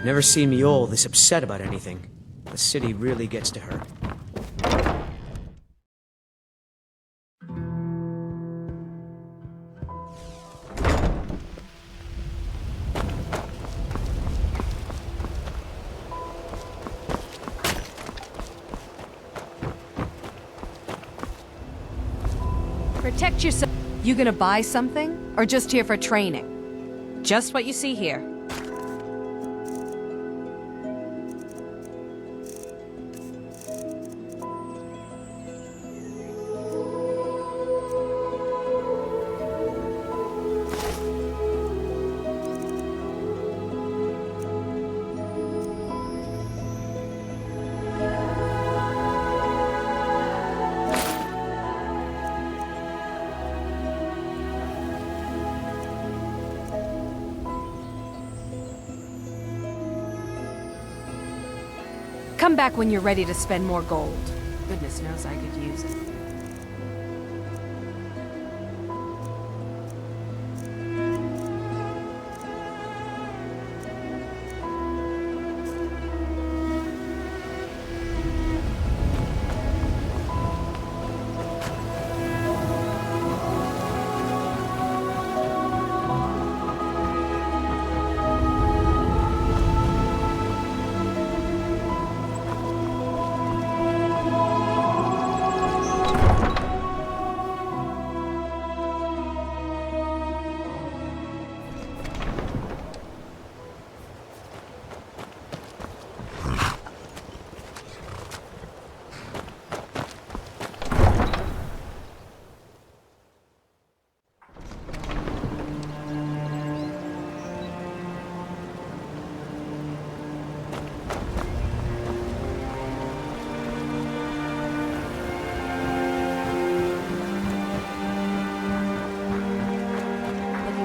Never seen Miol this upset about anything. The city really gets to her. Protect yourself. You gonna buy something? Or just here for training? Just what you see here. Come back when you're ready to spend more gold. Goodness knows I could use it.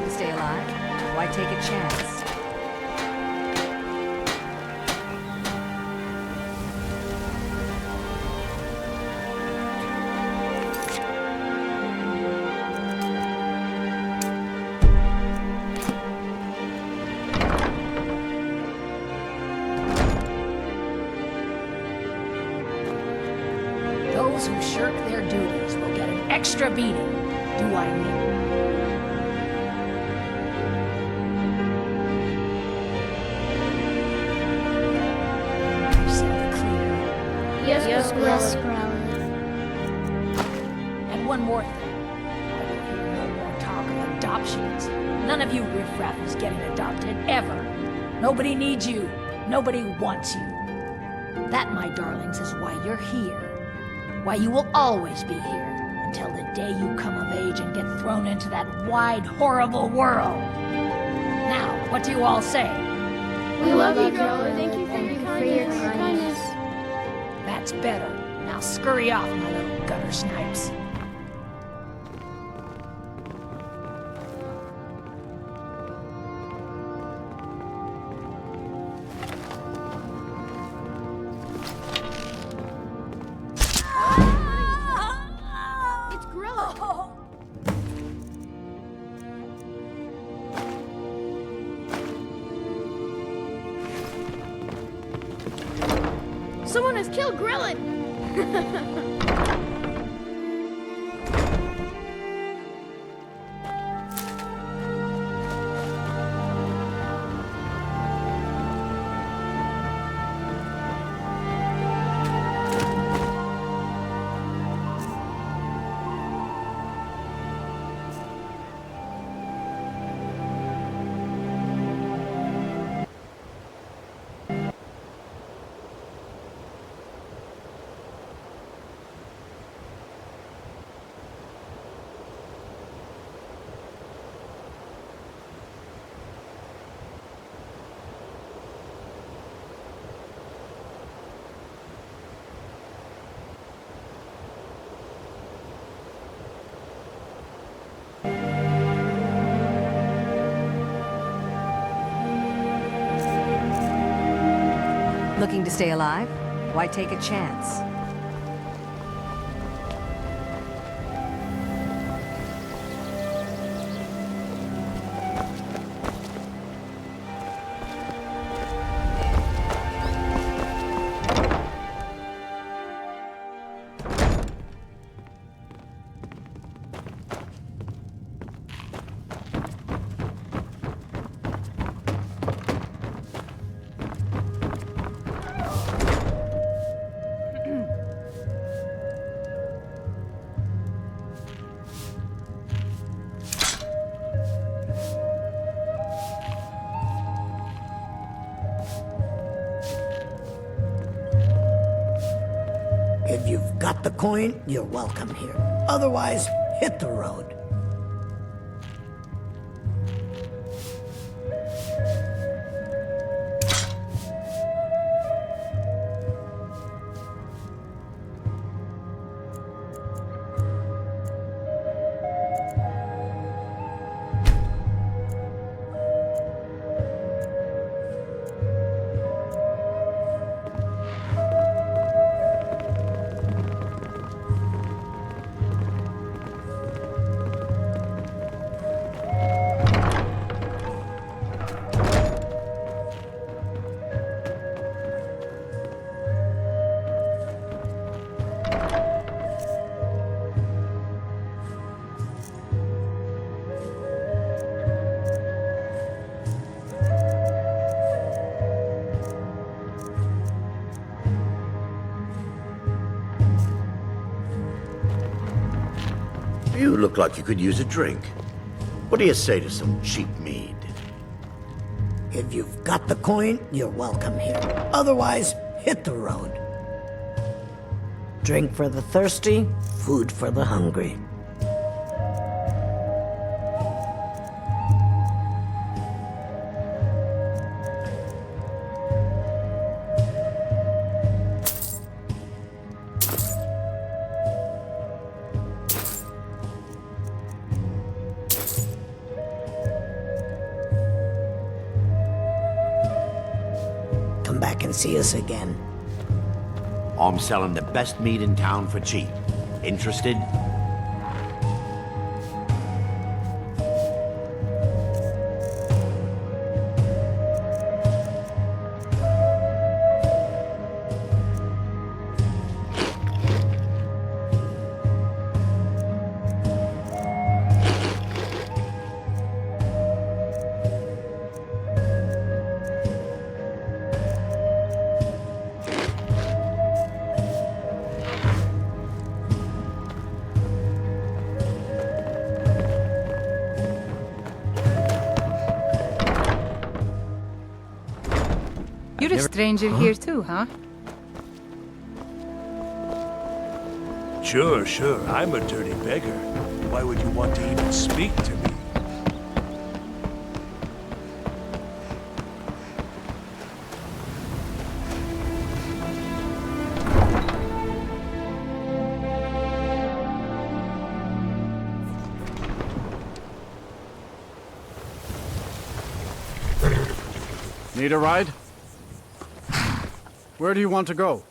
Stay alive? Why take a chance? Those who shirk their duties will get an extra beating. Do I mean? Yes, Growlithe. And one more thing. I will hear no more talk of adoptions. None of you riffraff is getting adopted, ever. Nobody needs you. Nobody wants you. That, my darlings, is why you're here. Why you will always be here, until the day you come of age and get thrown into that wide, horrible world. Now, what do you all say? We love you, Growlithe. Thank you for your kindness. That's better. Now scurry off, my little gutter snipes. It's Growlithe. Someone has killed Grillin! Looking to stay alive? Why take a chance? the coin, you're welcome here. Otherwise, hit the road. You look like you could use a drink. What do you say to some cheap mead? If you've got the coin, you're welcome here. Otherwise, hit the road. Drink for the thirsty, food for the hungry. Come back and see us again. I'm selling the best mead in town for cheap. Interested? You're a stranger here too, huh? Sure. I'm a dirty beggar. Why would you want to even speak to me? Need a ride? Where do you want to go?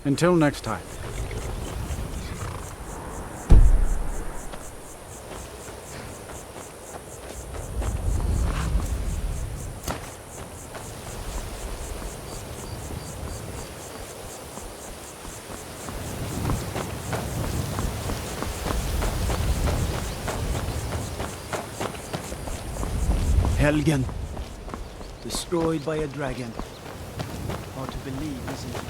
Until next time. Helgen. Destroyed by a dragon. Hard to believe, isn't it?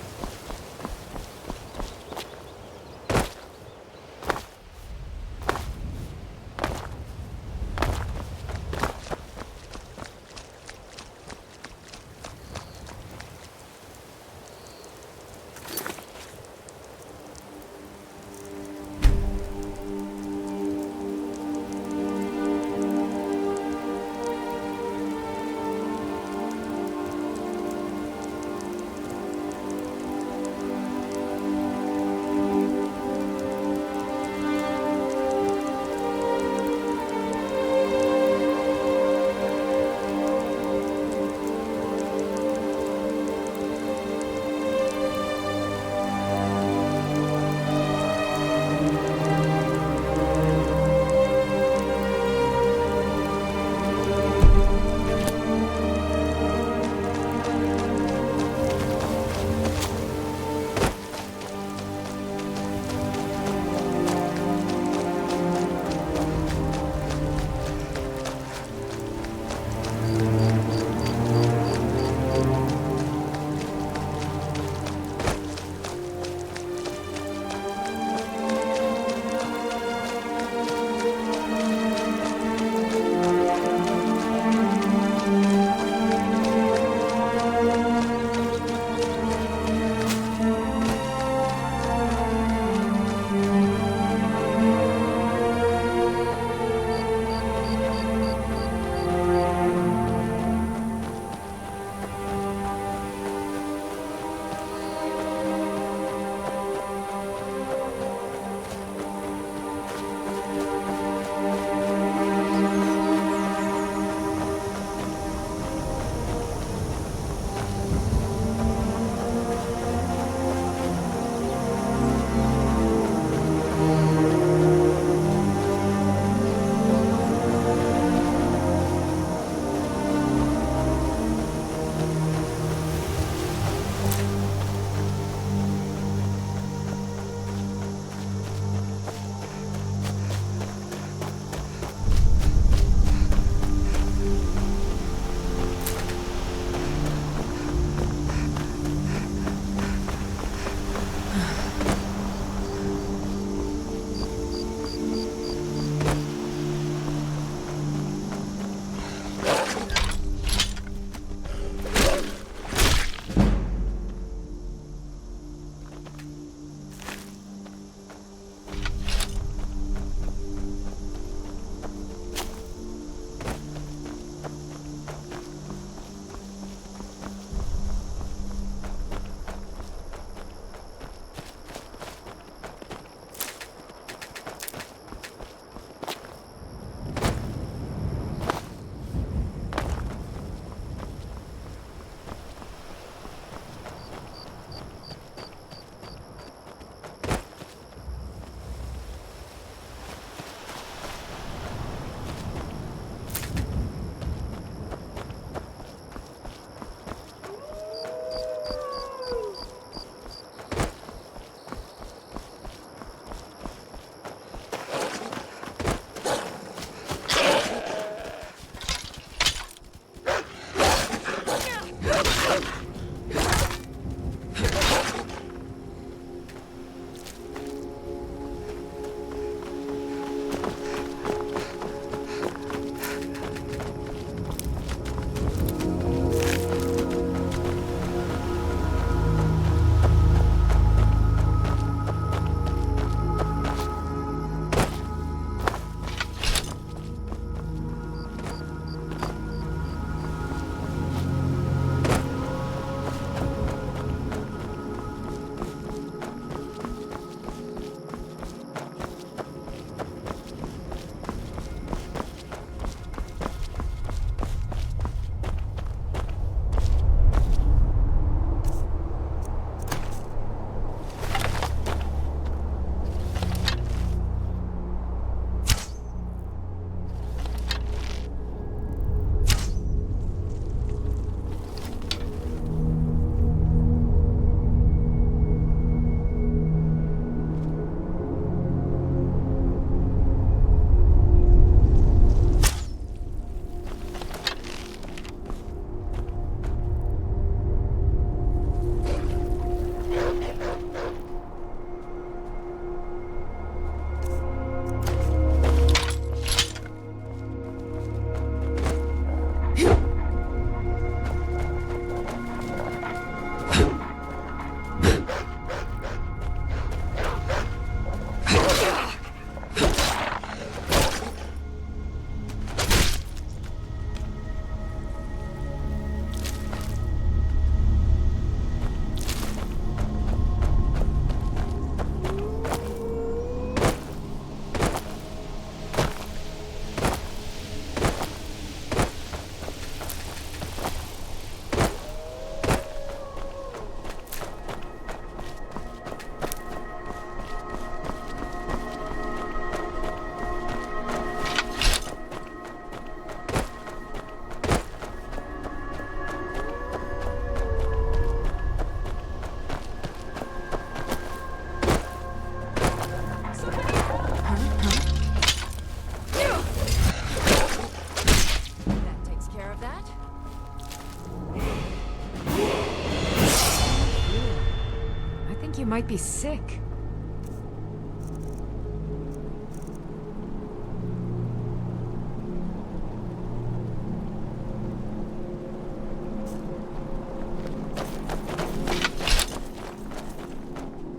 might be sick.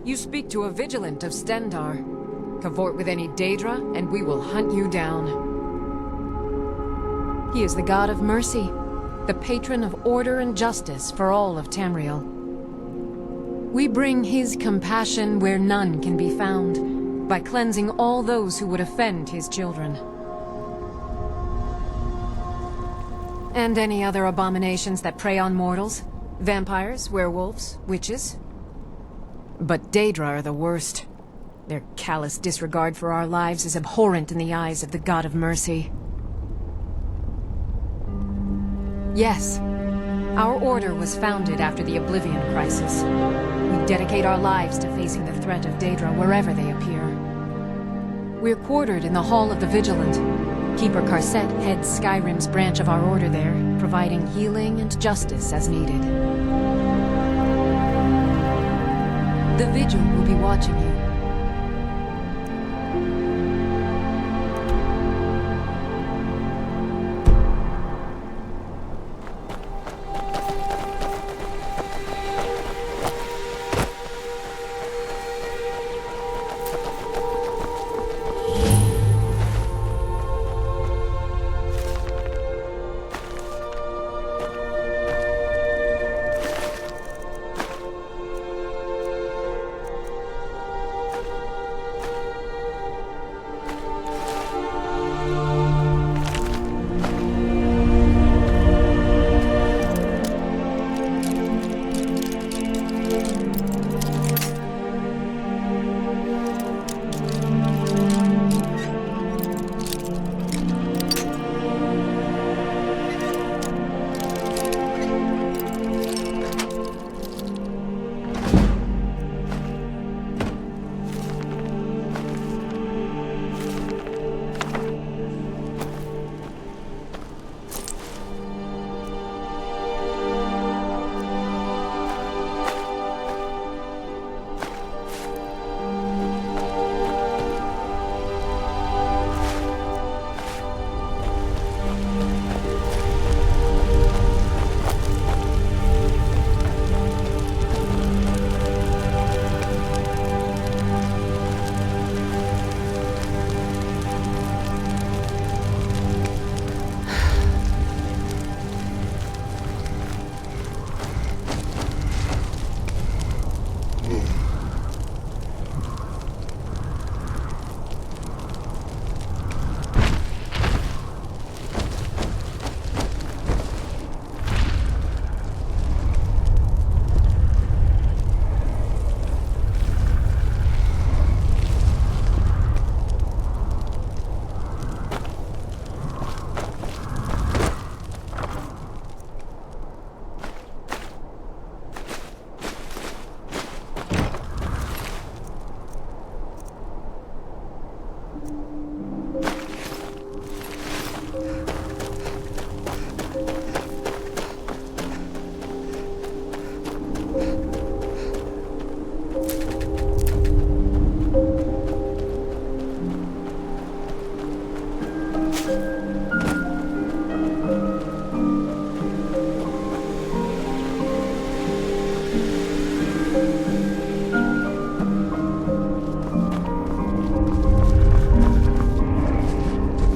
You speak to a vigilant of Stendar. Cavort with any Daedra, and we will hunt you down. He is the god of mercy, the patron of order and justice for all of Tamriel. We bring his compassion where none can be found, by cleansing all those who would offend his children. And any other abominations that prey on mortals? Vampires, werewolves, witches? But Daedra are the worst. Their callous disregard for our lives is abhorrent in the eyes of the God of Mercy. Yes, our order was founded after the Oblivion Crisis. We dedicate our lives to facing the threat of Daedra wherever they appear. We're quartered in the Hall of the Vigilant. Keeper Karset heads Skyrim's branch of our order there, providing healing and justice as needed. The Vigil will be watching you.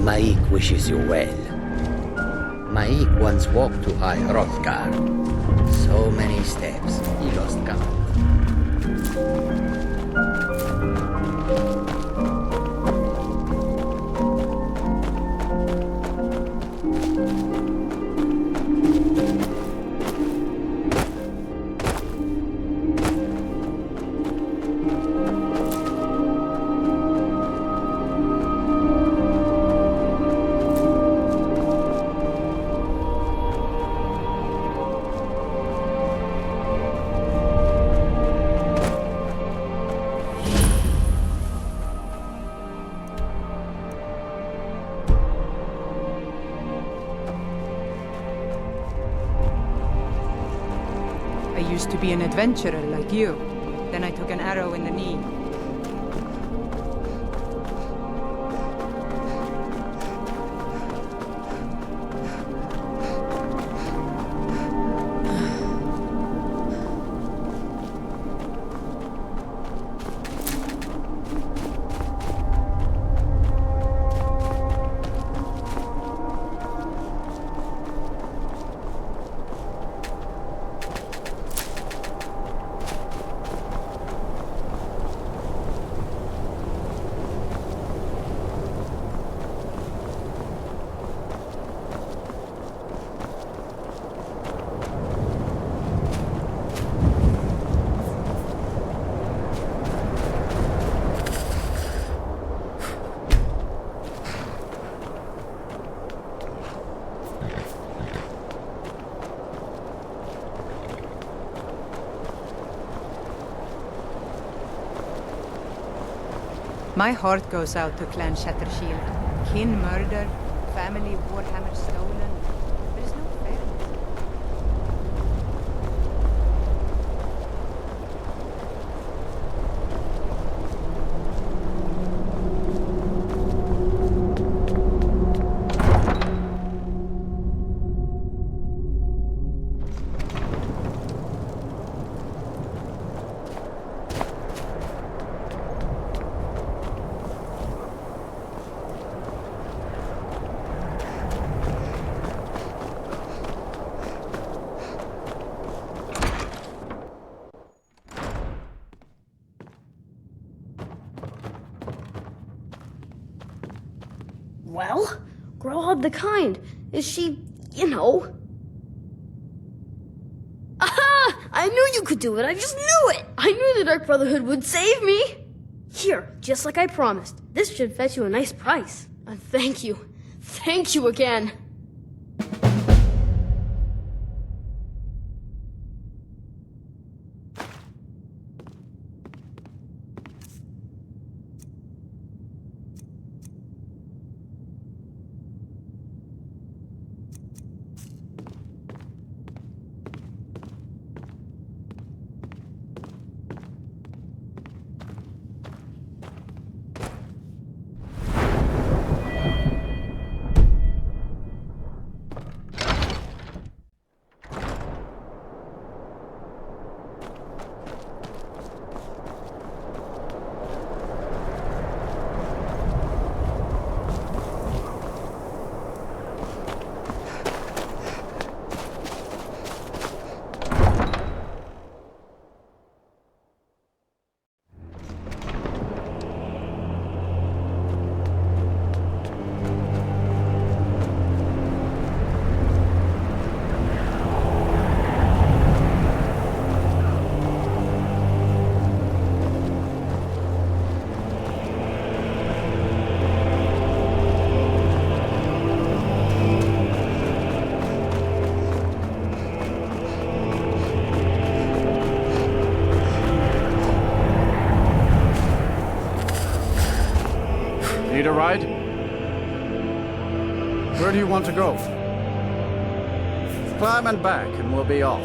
Maik wishes you well. Maik once walked to High Hrothgar. So many steps, he lost count. I used to be an adventurer like you. Then I took an arrow in the knee. My heart goes out to Clan Shattershield. Kin murdered, family warhammer stolen. There is no fairness. Well, Growhub the Kind. Is she, you know... Aha! I knew you could do it. I just knew it. I knew the Dark Brotherhood would save me. Here, just like I promised. This should fetch you a nice price. And thank you. Thank you again. Need a ride? Where do you want to go? Climb and back and we'll be off.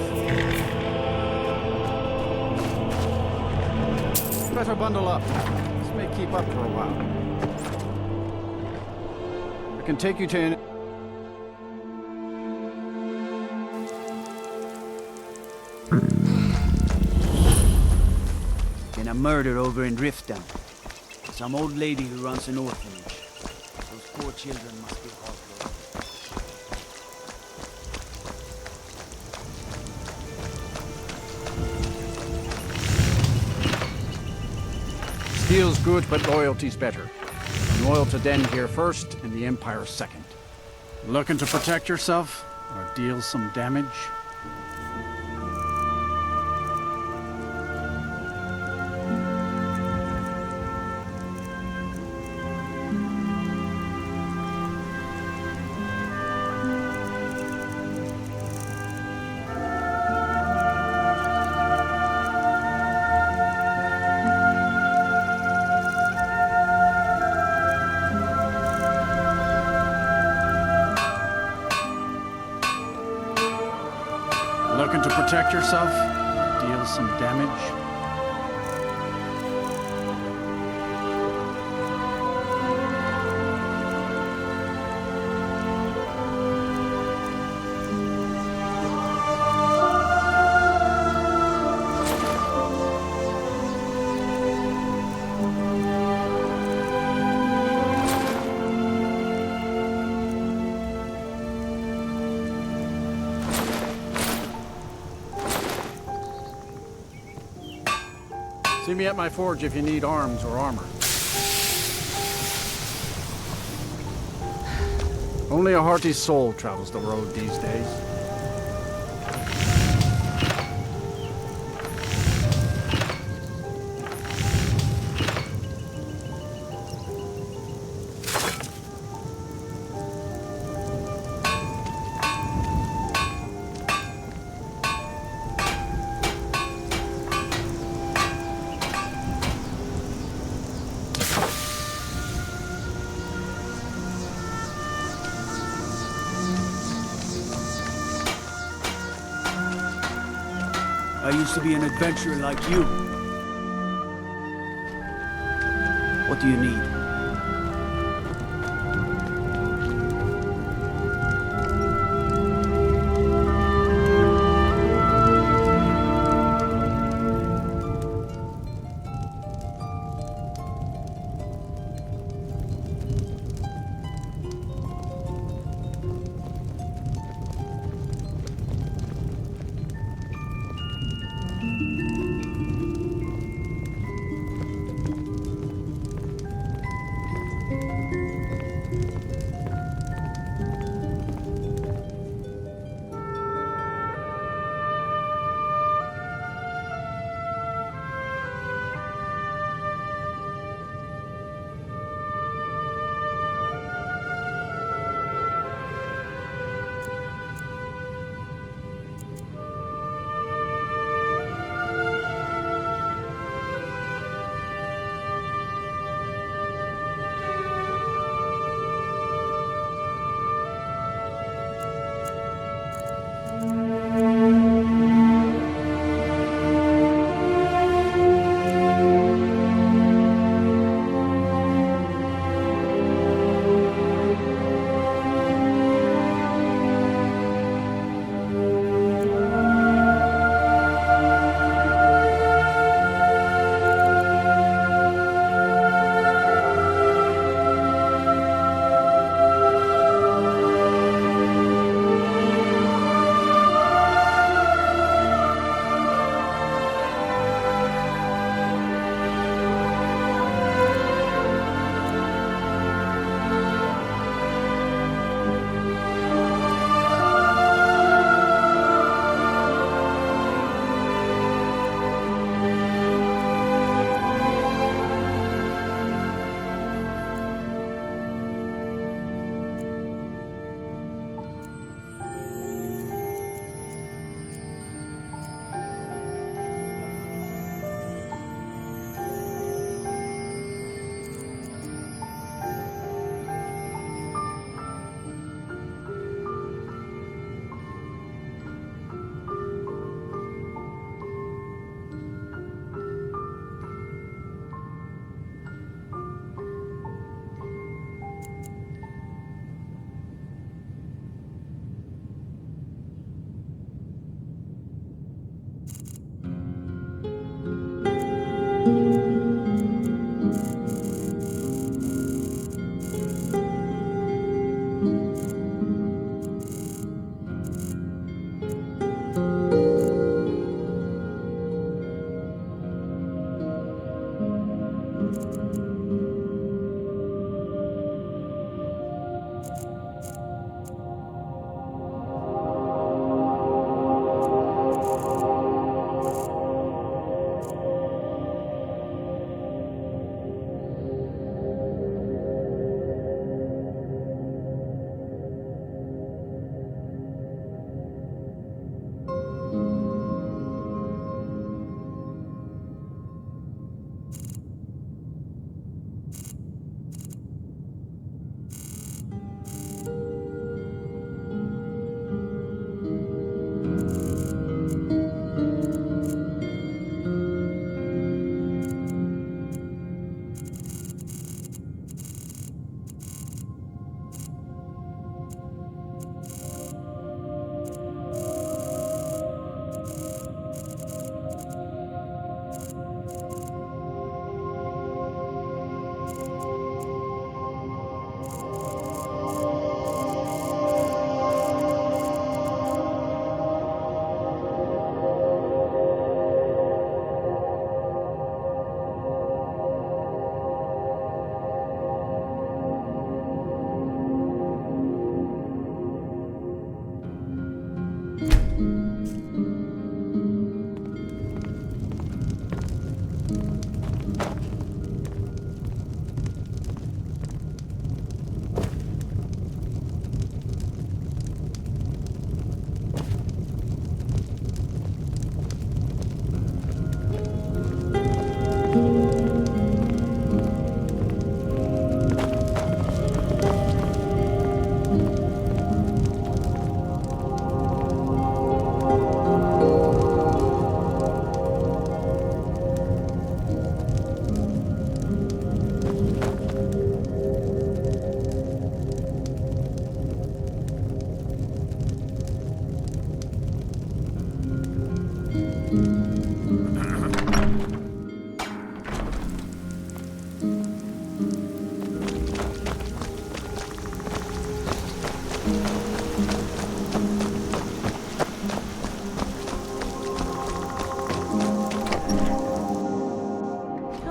Better bundle up. This may keep up for a while. I can take you to... Been a murder over in Riften. Some old lady who runs an orphanage. Those poor children must be heartbroken. Steel's good, but loyalty's better. Loyal to Den here first, and the Empire second. Looking to protect yourself, or deal some damage? Looking to protect yourself? Deal some damage? See me at my forge if you need arms or armor. Only a hearty soul travels the road these days. I used to be an adventurer like you. What do you need?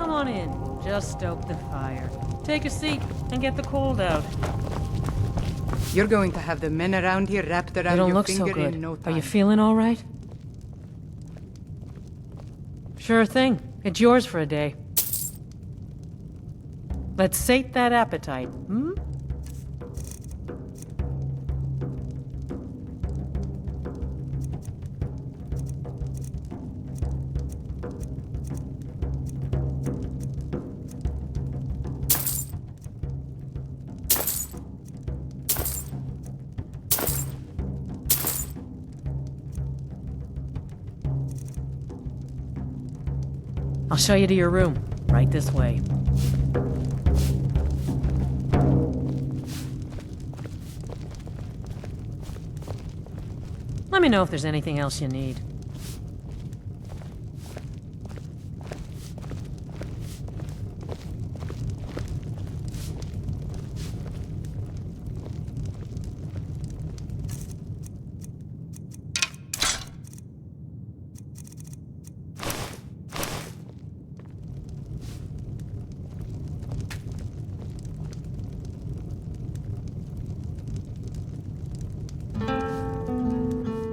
Come on in. Just stoke the fire. Take a seat and get the cold out. You're going to have the men around here wrapped around You don't your look so finger good. in no Are time. you feeling all right? Sure thing. It's yours for a day. Let's sate that appetite, hmm? I'll show you to your room. Right this way. Let me know if there's anything else you need.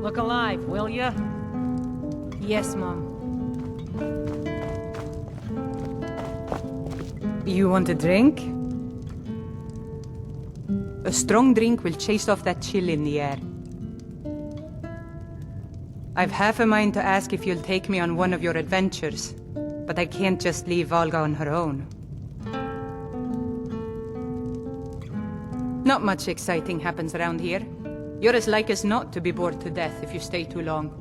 Look alive, will ya? Yes, Mom. You want a drink? A strong drink will chase off that chill in the air. I've half a mind to ask if you'll take me on one of your adventures, but I can't just leave Valga on her own. Not much exciting happens around here. You're as like as not to be bored to death if you stay too long.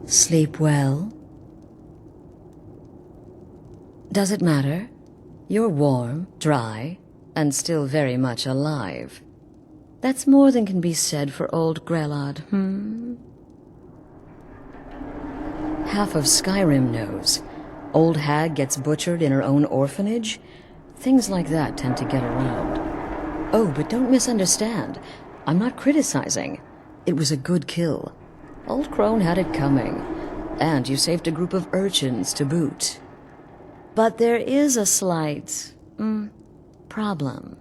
Sleep well? Does it matter? You're warm, dry, and still very much alive. That's more than can be said for old Grelod, Half of Skyrim knows. Old hag gets butchered in her own orphanage. Things like that tend to get around. Oh, but don't misunderstand. I'm not criticizing. It was a good kill. Old crone had it coming. And you saved a group of urchins to boot. But there is a slight, problem.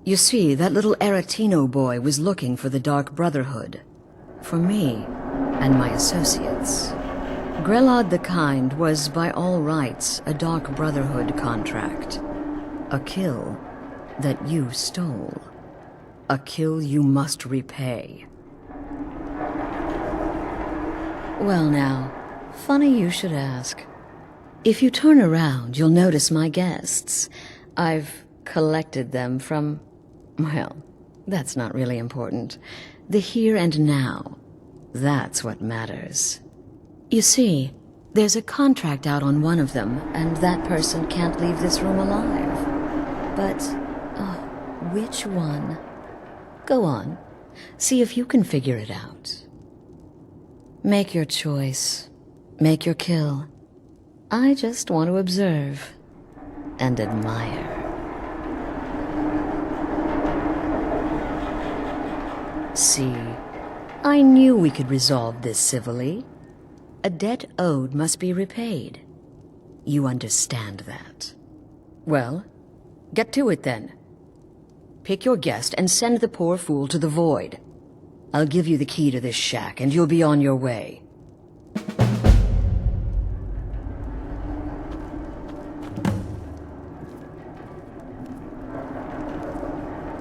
You see, that little Aretino boy was looking for the Dark Brotherhood. For me and my associates. Grelod the Kind was, by all rights, a Dark Brotherhood contract. A kill that you stole. A kill you must repay. Well now, funny you should ask. If you turn around, you'll notice my guests. I've collected them from, well, that's not really important. The here and now. That's what matters. You see, there's a contract out on one of them, and that person can't leave this room alive. But, which one? Go on. See if you can figure it out. Make your choice. Make your kill. I just want to observe and admire. See, I knew we could resolve this civilly. A debt owed must be repaid. You understand that. Well, get to it then. Pick your guest and send the poor fool to the void. I'll give you the key to this shack and you'll be on your way.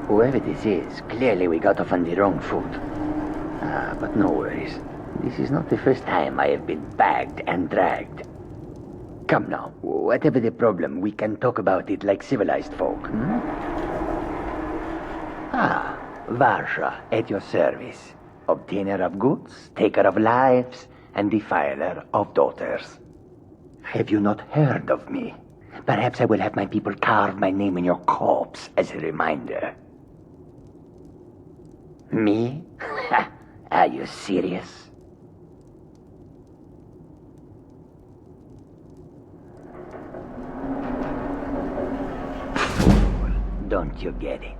Whoever this is, clearly we got off on the wrong foot. But no worries. This is not the first time I have been bagged and dragged. Come now, whatever the problem, we can talk about it like civilized folk, Varsha, at your service. Obtainer of goods, taker of lives, and defiler of daughters. Have you not heard of me? Perhaps I will have my people carve my name in your corpse as a reminder. Me? Are you serious? Fool, don't you get it?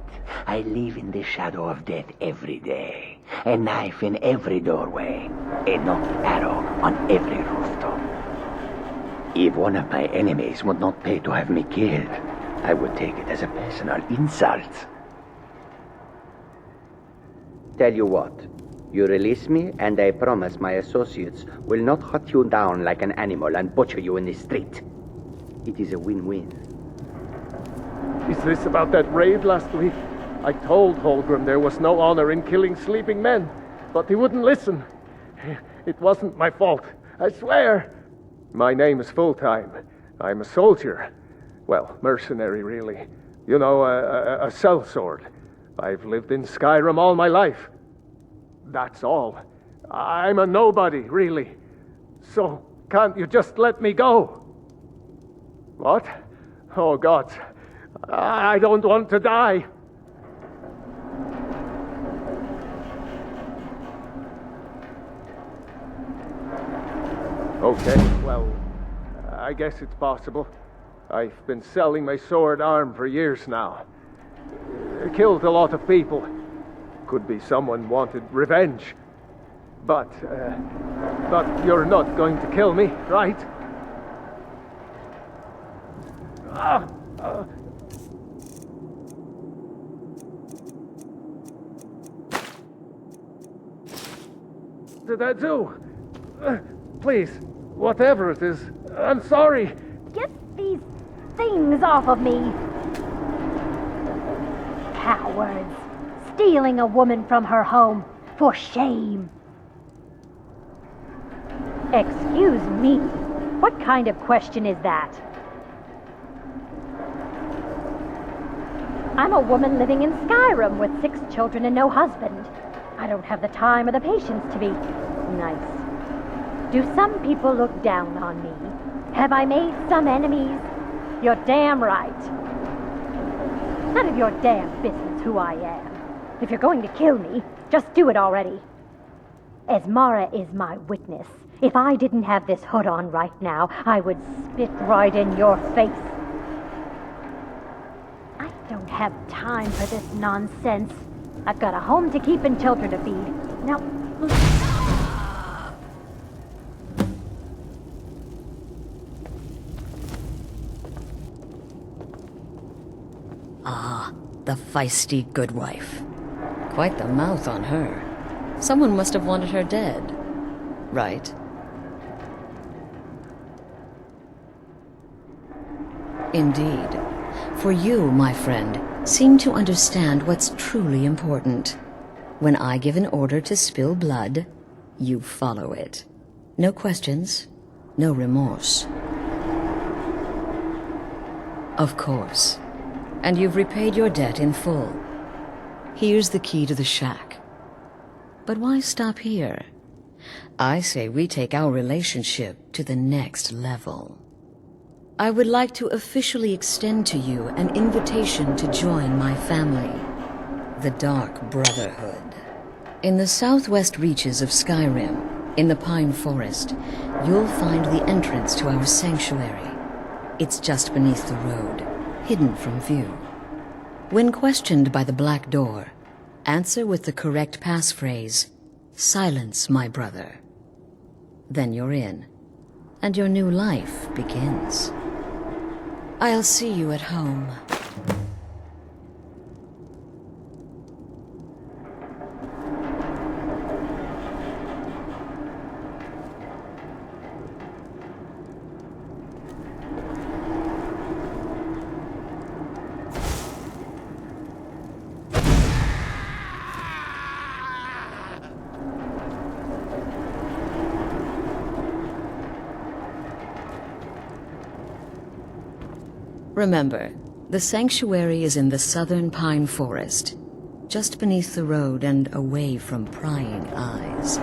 I live in the shadow of death every day. A knife in every doorway. A knocked arrow on every rooftop. If one of my enemies would not pay to have me killed, I would take it as a personal insult. Tell you what, you release me and I promise my associates will not hunt you down like an animal and butcher you in the street. It is a win-win. Is this about that raid last week? I told Holgrim there was no honor in killing sleeping men, but he wouldn't listen. It wasn't my fault, I swear. My name is Full-Time. I'm a soldier. Well, mercenary, really. You know, a sellsword. I've lived in Skyrim all my life. That's all. I'm a nobody, really. So, can't you just let me go? What? Oh, God. I don't want to die. Okay, well, I guess it's possible. I've been selling my sword arm for years now. Killed a lot of people. Could be someone wanted revenge. But you're not going to kill me, right? Did I do? Please, whatever it is, I'm sorry. Get these things off of me. Cowards. Stealing a woman from her home. For shame. Excuse me. What kind of question is that? I'm a woman living in Skyrim with 6 children and no husband. I don't have the time or the patience to be nice. Do some people look down on me? Have I made some enemies? You're damn right. None of your damn business who I am. If you're going to kill me, just do it already. Esmara is my witness. If I didn't have this hood on right now, I would spit right in your face. I don't have time for this nonsense. I've got a home to keep and children to feed. Now... Ah, the feisty good wife. Quite the mouth on her. Someone must have wanted her dead. Right? Indeed. For you, my friend, seem to understand what's truly important. When I give an order to spill blood, you follow it. No questions, no remorse. Of course. And you've repaid your debt in full. Here's the key to the shack. But why stop here? I say we take our relationship to the next level. I would like to officially extend to you an invitation to join my family, the Dark Brotherhood. In the southwest reaches of Skyrim, in the Pine Forest, you'll find the entrance to our sanctuary. It's just beneath the road, hidden from view. When questioned by the Black Door, answer with the correct passphrase, "Silence, my brother." Then you're in, and your new life begins. I'll see you at home. Remember, the sanctuary is in the southern pine forest, just beneath the road and away from prying eyes.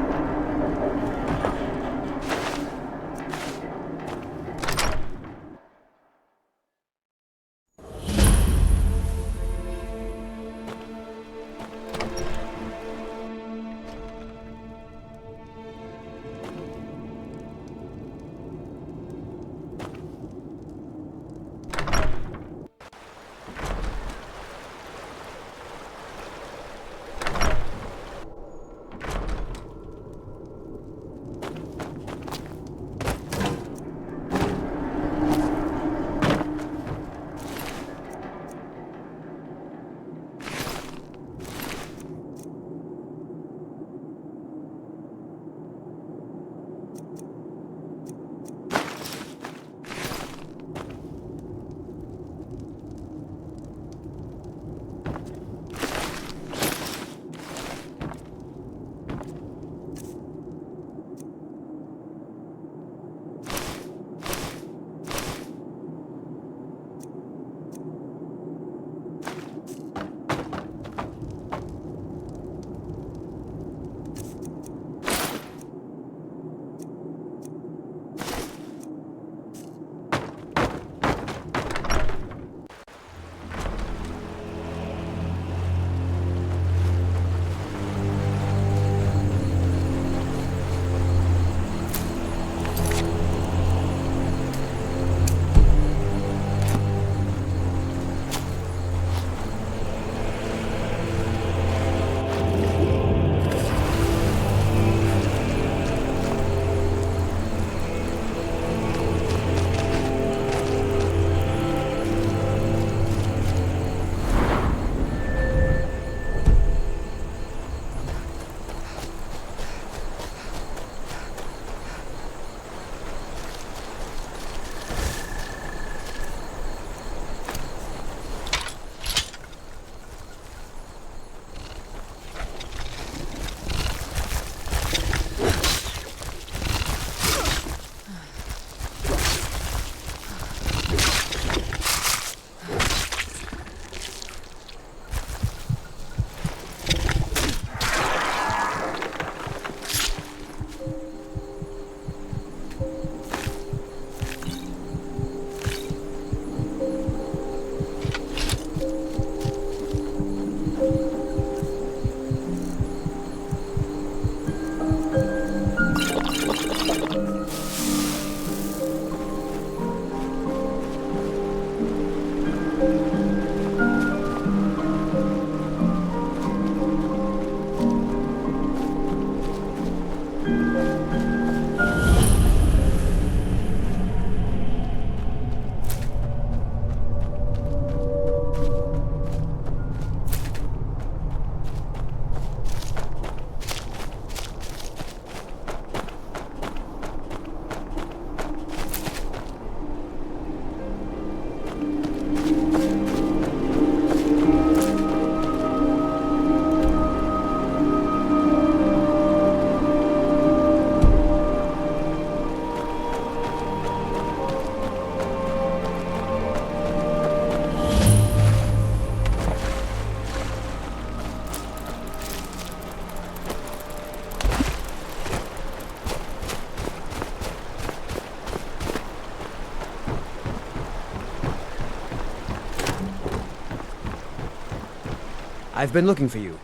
I've been looking for you.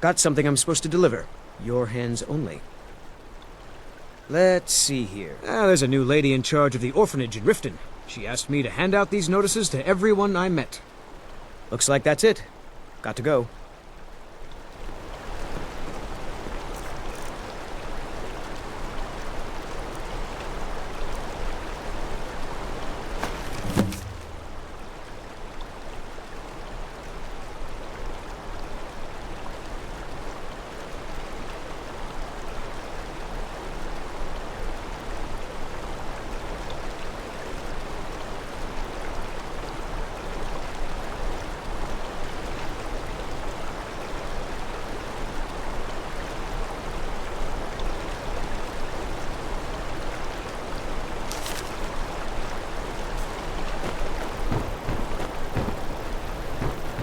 Got something I'm supposed to deliver. Your hands only. Let's see here. There's a new lady in charge of the orphanage in Riften. She asked me to hand out these notices to everyone I met. Looks like that's it. Got to go.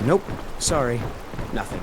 Nope. Sorry. Nothing.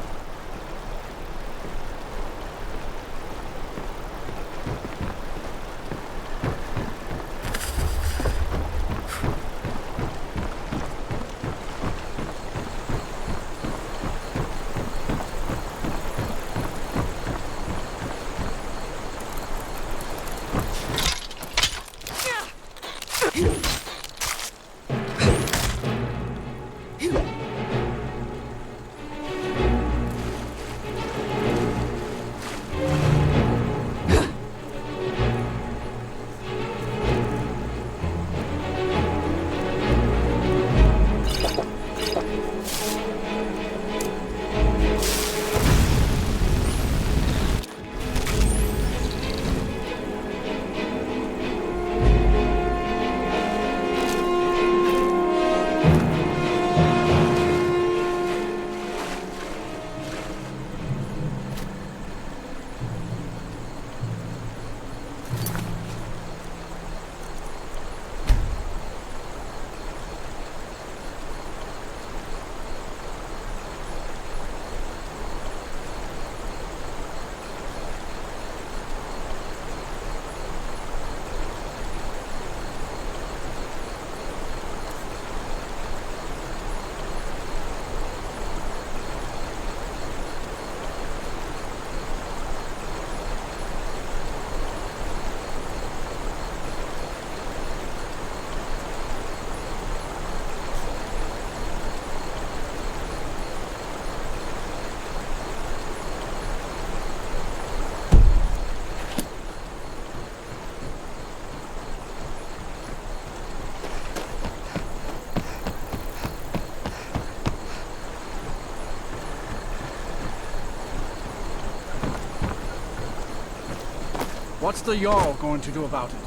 What's the Jarl going to do about it?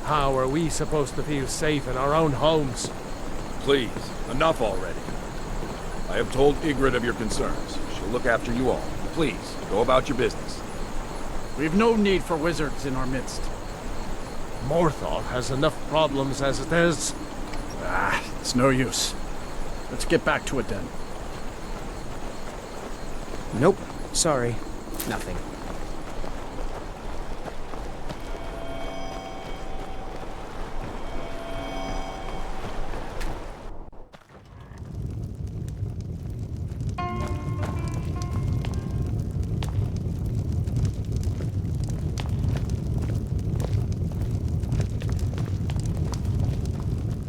How are we supposed to feel safe in our own homes? Please, enough already. I have told Ygritte of your concerns. She'll look after you all. Please, go about your business. We've no need for wizards in our midst. Morthal has enough problems as it is. It's no use. Let's get back to it then. Nope. Sorry. Nothing.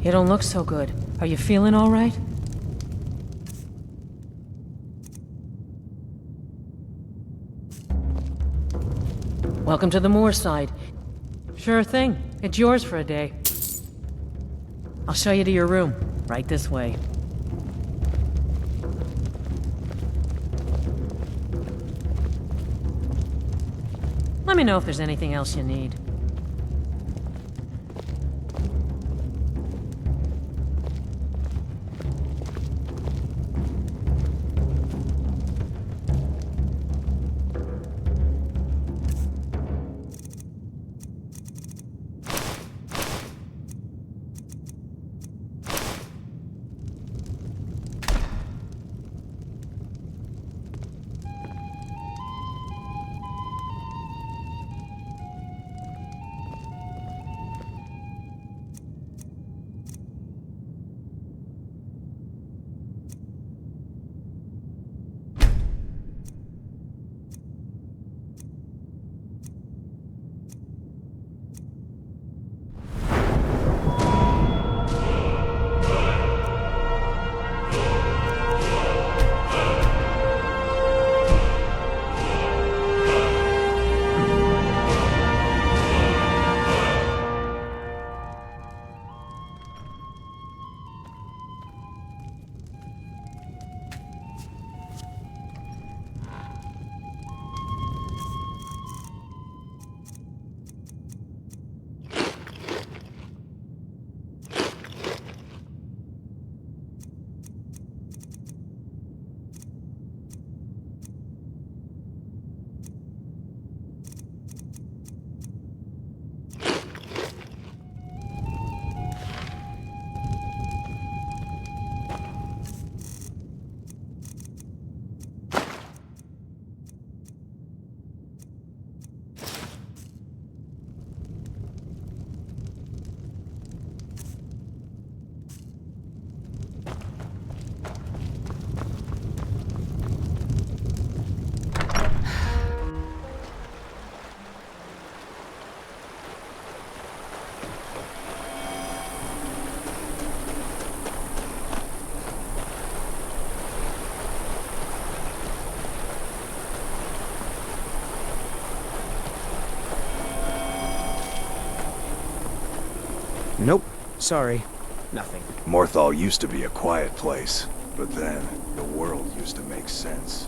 You don't look so good. Are you feeling all right? Welcome to the moorside. Sure thing. It's yours for a day. I'll show you to your room. Right this way. Let me know if there's anything else you need. Nope. Sorry. Nothing. Morthal used to be a quiet place, but then the world used to make sense.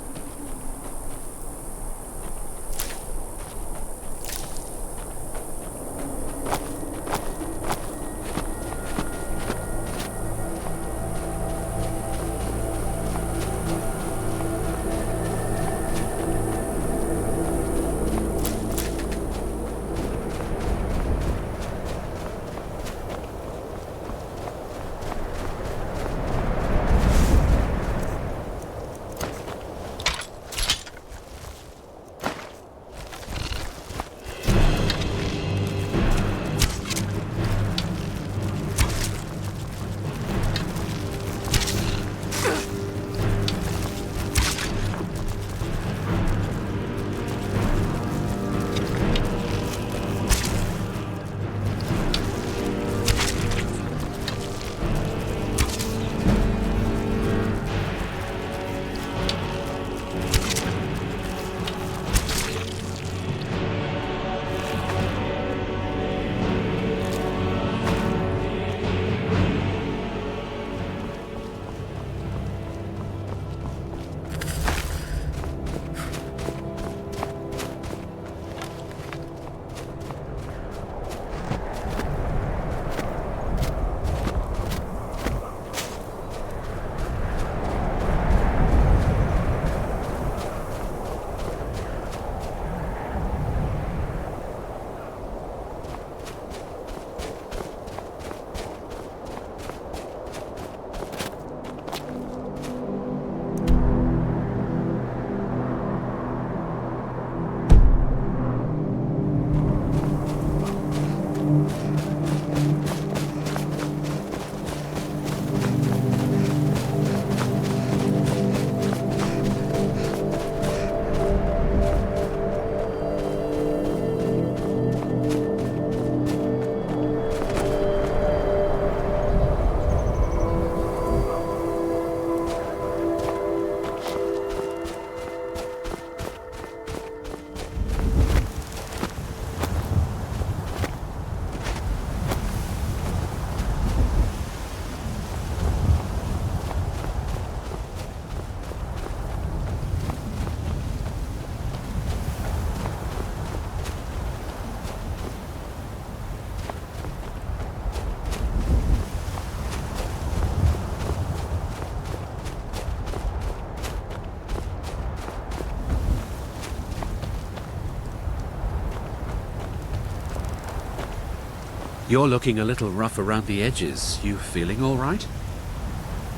You're looking a little rough around the edges. You feeling all right?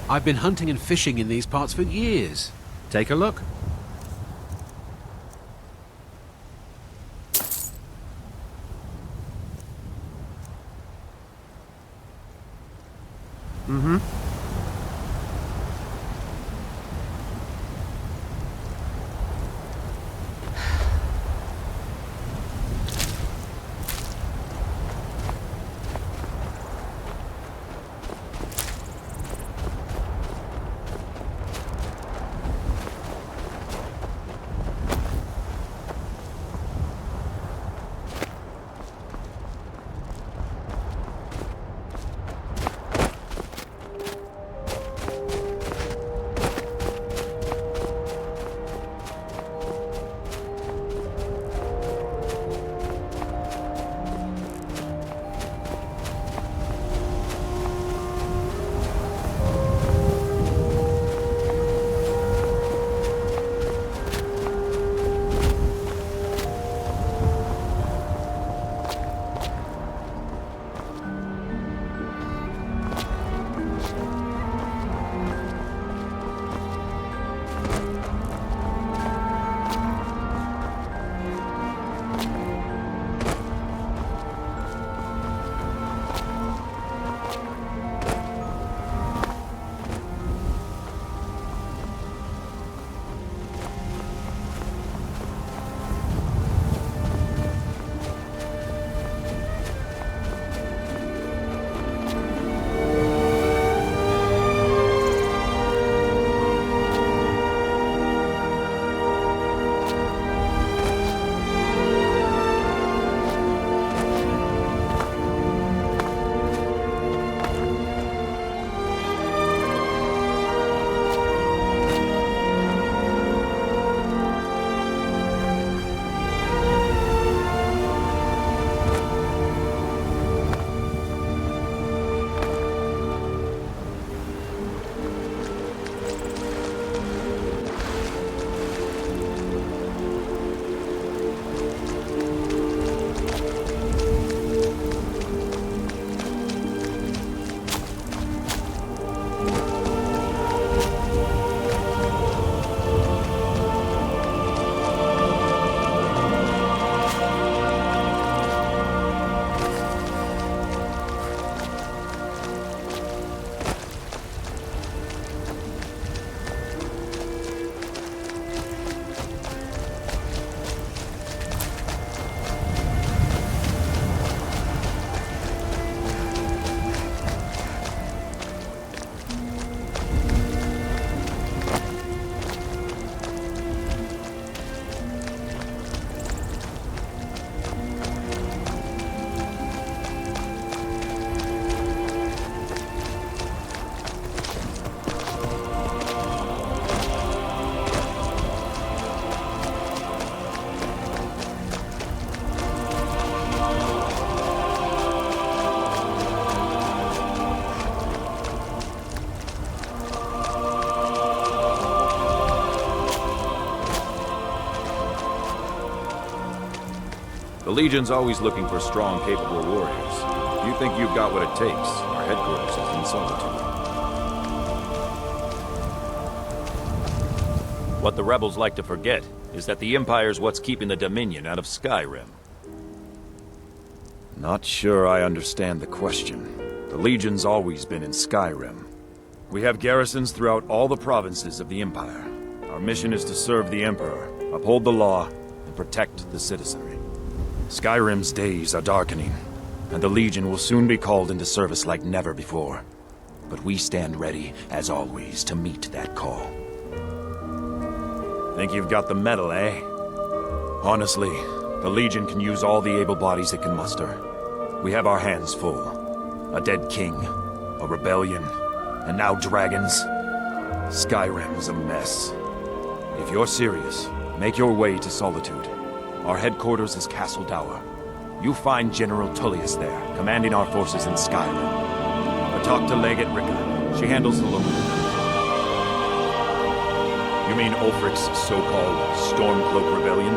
I've been hunting and fishing in these parts for years. Take a look. Mm-hmm. The Legion's always looking for strong, capable warriors. If you think you've got what it takes, our headquarters is in Solitude. What the rebels like to forget is that the Empire's what's keeping the Dominion out of Skyrim. Not sure I understand the question. The Legion's always been in Skyrim. We have garrisons throughout all the provinces of the Empire. Our mission is to serve the Emperor, uphold the law, and protect the citizenry. Skyrim's days are darkening, and the Legion will soon be called into service like never before. But we stand ready, as always, to meet that call. Think you've got the metal, eh? Honestly, the Legion can use all the able bodies it can muster. We have our hands full. A dead king, a rebellion, and now dragons. Skyrim's a mess. If you're serious, make your way to Solitude. Our headquarters is Castle Dower. You'll find General Tullius there, commanding our forces in Skyrim. Or talk to Legate Ricka. She handles the local. You mean Ulfric's so-called Stormcloak Rebellion?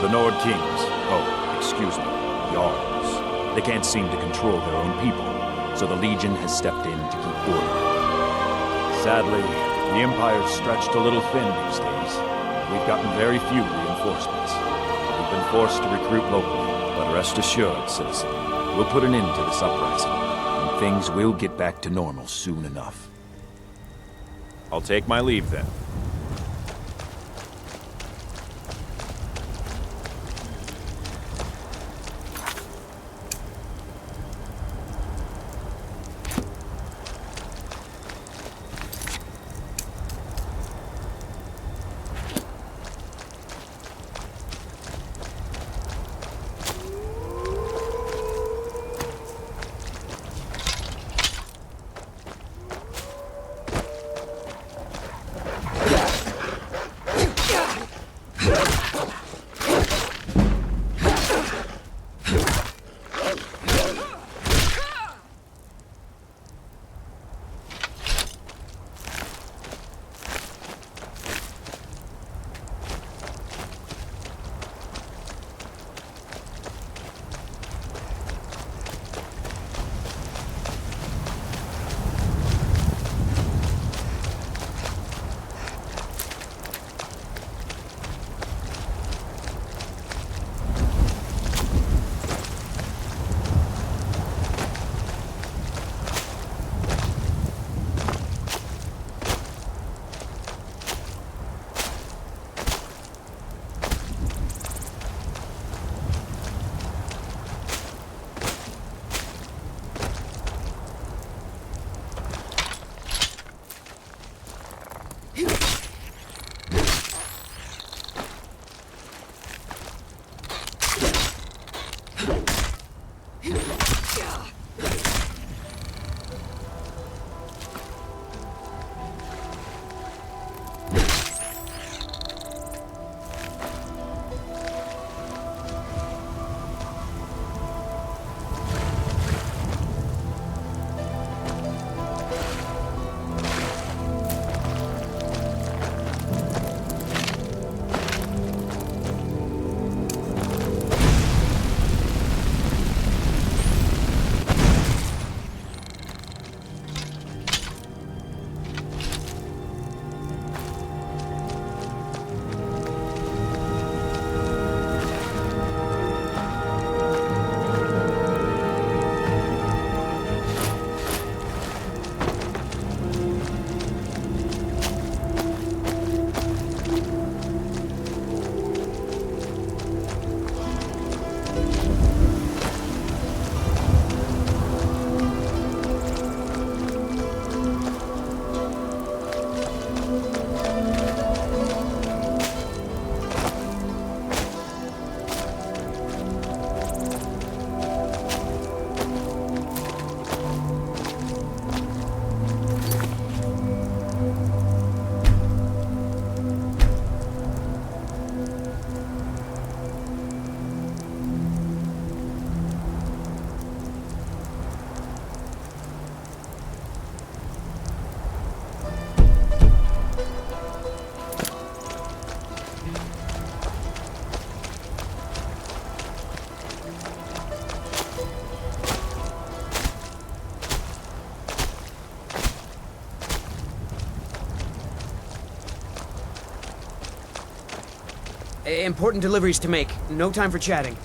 The Nord Kings, oh, excuse me, Jarls. They can't seem to control their own people, so the Legion has stepped in to keep order. Sadly, the Empire's stretched a little thin these days. We've gotten very few reinforcements. We've been forced to recruit locally, but rest assured, citizen, we'll put an end to this uprising, and things will get back to normal soon enough. I'll take my leave then. Important deliveries to make. No time for chatting.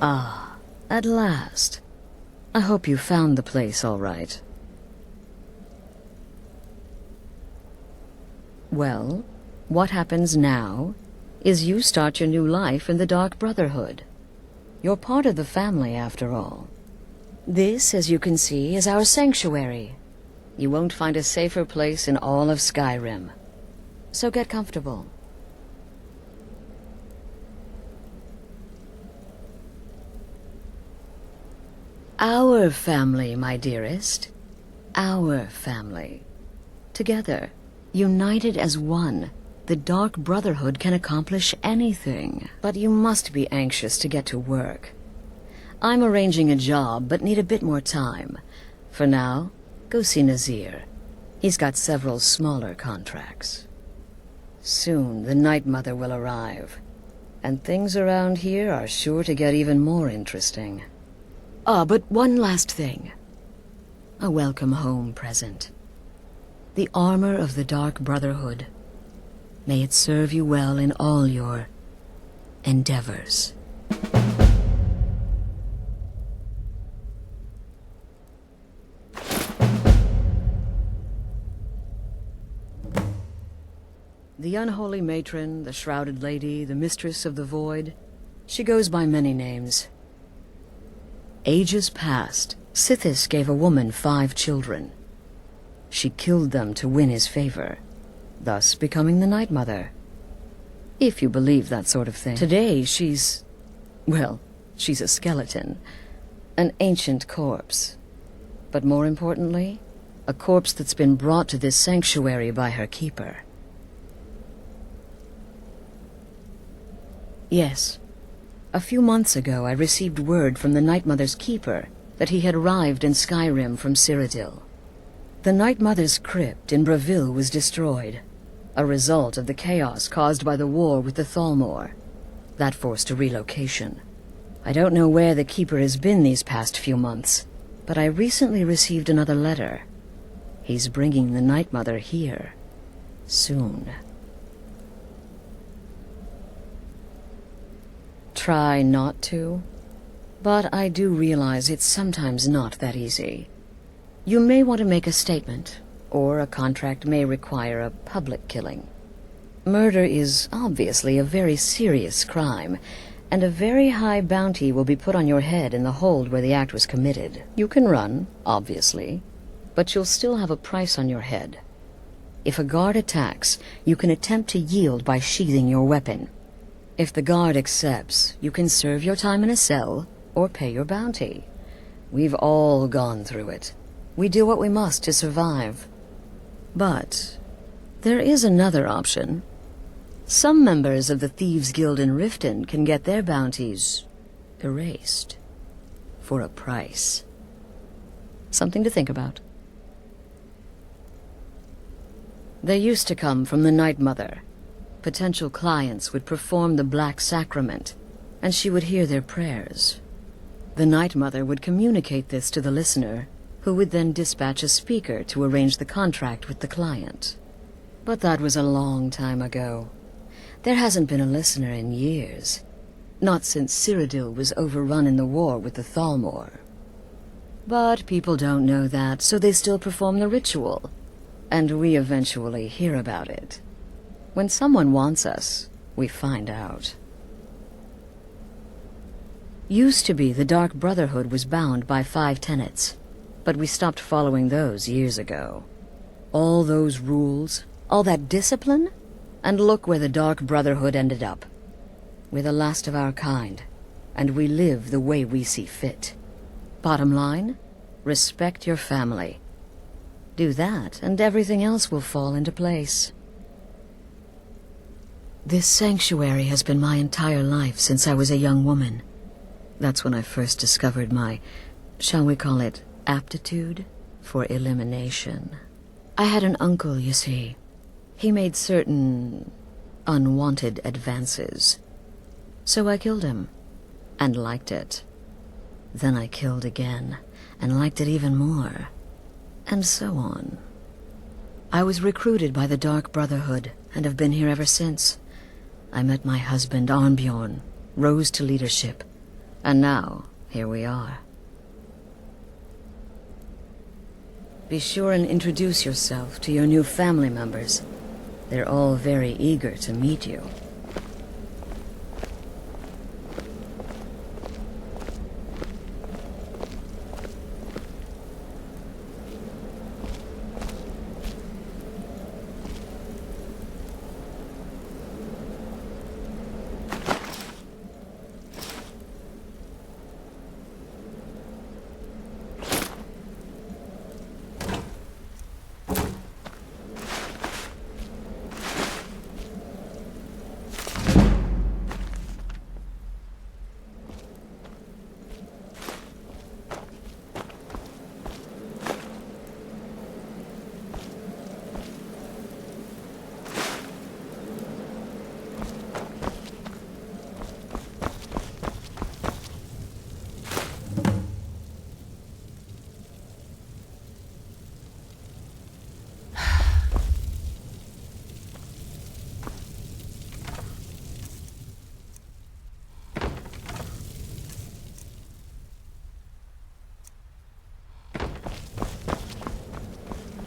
Ah, at last. I hope you found the place all right. Well, what happens now is you start your new life in the Dark Brotherhood. You're part of the family, after all. This, as you can see, is our sanctuary. You won't find a safer place in all of Skyrim. So get comfortable. Our family, my dearest. Our family. Together, united as one, the Dark Brotherhood can accomplish anything. But you must be anxious to get to work. I'm arranging a job, but need a bit more time. For now, go see Nazir. He's got several smaller contracts. Soon, the Night Mother will arrive. And things around here are sure to get even more interesting. Ah, but one last thing. A welcome home present. The armor of the Dark Brotherhood. May it serve you well in all your endeavors. The unholy matron, the shrouded lady, the mistress of the void. She goes by many names. Ages past, Sithis gave a woman 5 children. She killed them to win his favor, thus becoming the Night Mother. If you believe that sort of thing. Today, she's a skeleton. An ancient corpse. But more importantly, a corpse that's been brought to this sanctuary by her keeper. Yes. A few months ago, I received word from the Night Mother's keeper that he had arrived in Skyrim from Cyrodiil. The Night Mother's crypt in Bravil was destroyed, a result of the chaos caused by the war with the Thalmor. That forced a relocation. I don't know where the keeper has been these past few months, but I recently received another letter. He's bringing the Night Mother here. Soon. Try not to, but I do realize it's sometimes not that easy. You may want to make a statement, or a contract may require a public killing. Murder is obviously a very serious crime, and a very high bounty will be put on your head in the hold where the act was committed. You can run, obviously, but you'll still have a price on your head. If a guard attacks, you can attempt to yield by sheathing your weapon. If the guard accepts, you can serve your time in a cell, or pay your bounty. We've all gone through it. We do what we must to survive. But there is another option. Some members of the Thieves' Guild in Riften can get their bounties erased. For a price. Something to think about. They used to come from the Night Mother. Potential clients would perform the Black Sacrament, and she would hear their prayers. The Night Mother would communicate this to the listener, who would then dispatch a speaker to arrange the contract with the client. But that was a long time ago. There hasn't been a listener in years. Not since Cyrodiil was overrun in the war with the Thalmor. But people don't know that, so they still perform the ritual. And we eventually hear about it. When someone wants us, we find out. Used to be the Dark Brotherhood was bound by 5 tenets, but we stopped following those years ago. All those rules, all that discipline, and look where the Dark Brotherhood ended up. We're the last of our kind, and we live the way we see fit. Bottom line, respect your family. Do that, and everything else will fall into place. This sanctuary has been my entire life since I was a young woman. That's when I first discovered my, shall we call it, aptitude for elimination. I had an uncle, you see. He made certain unwanted advances. So I killed him, and liked it. Then I killed again, and liked it even more. And so on. I was recruited by the Dark Brotherhood, and have been here ever since. I met my husband, Arnbjorn, rose to leadership, and now, here we are. Be sure and introduce yourself to your new family members. They're all very eager to meet you.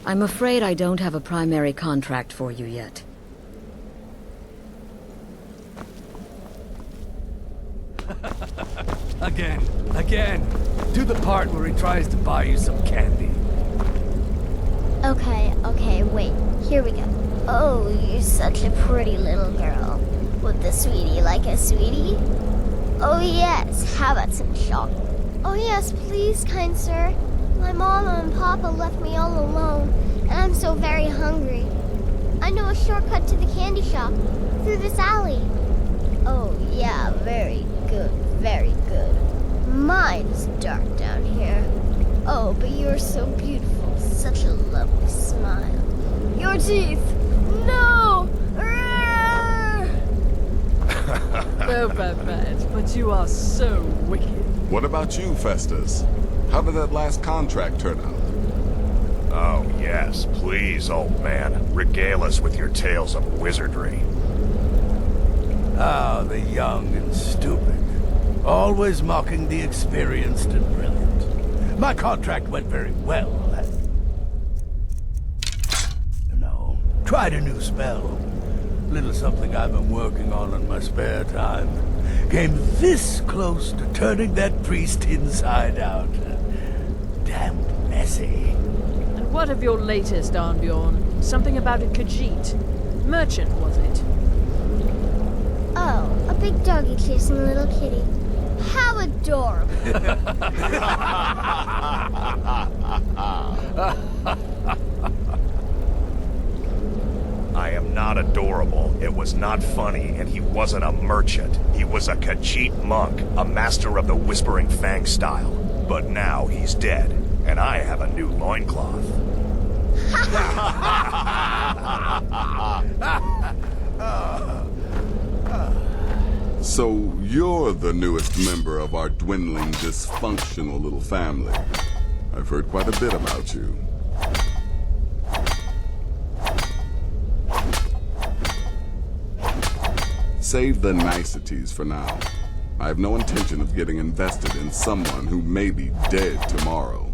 I'm afraid I don't have a primary contract for you yet. Again. Do the part where he tries to buy you some candy. Okay, wait. Here we go. Oh, you're such a pretty little girl. Would the sweetie like a sweetie? Oh yes, how about some chocolate? Oh yes, please, kind sir. My mama and papa left me all alone, and I'm so very hungry. I know a shortcut to the candy shop, through this alley. Oh yeah, very good, very good. Mine's dark down here. Oh, but you're so beautiful, such a lovely smile. Your teeth! No! Oh, Babette, but you are so wicked. What about you, Festus? How did that last contract turn out? Oh, yes, please, old man. Regale us with your tales of wizardry. Ah, the young and stupid. Always mocking the experienced and brilliant. My contract went very well. Tried a new spell. Little something I've been working on in my spare time. Came this close to turning that priest inside out. Damn messy. And what of your latest, Arnbjorn? Something about a Khajiit. Merchant, was it? Oh, a big doggy chasing a little kitty. How adorable. I am not adorable. It was not funny, and he wasn't a merchant. He was a Khajiit monk, a master of the Whispering Fang style. But now he's dead, and I have a new loincloth. So you're the newest member of our dwindling, dysfunctional little family. I've heard quite a bit about you. Save the niceties for now. I have no intention of getting invested in someone who may be dead tomorrow.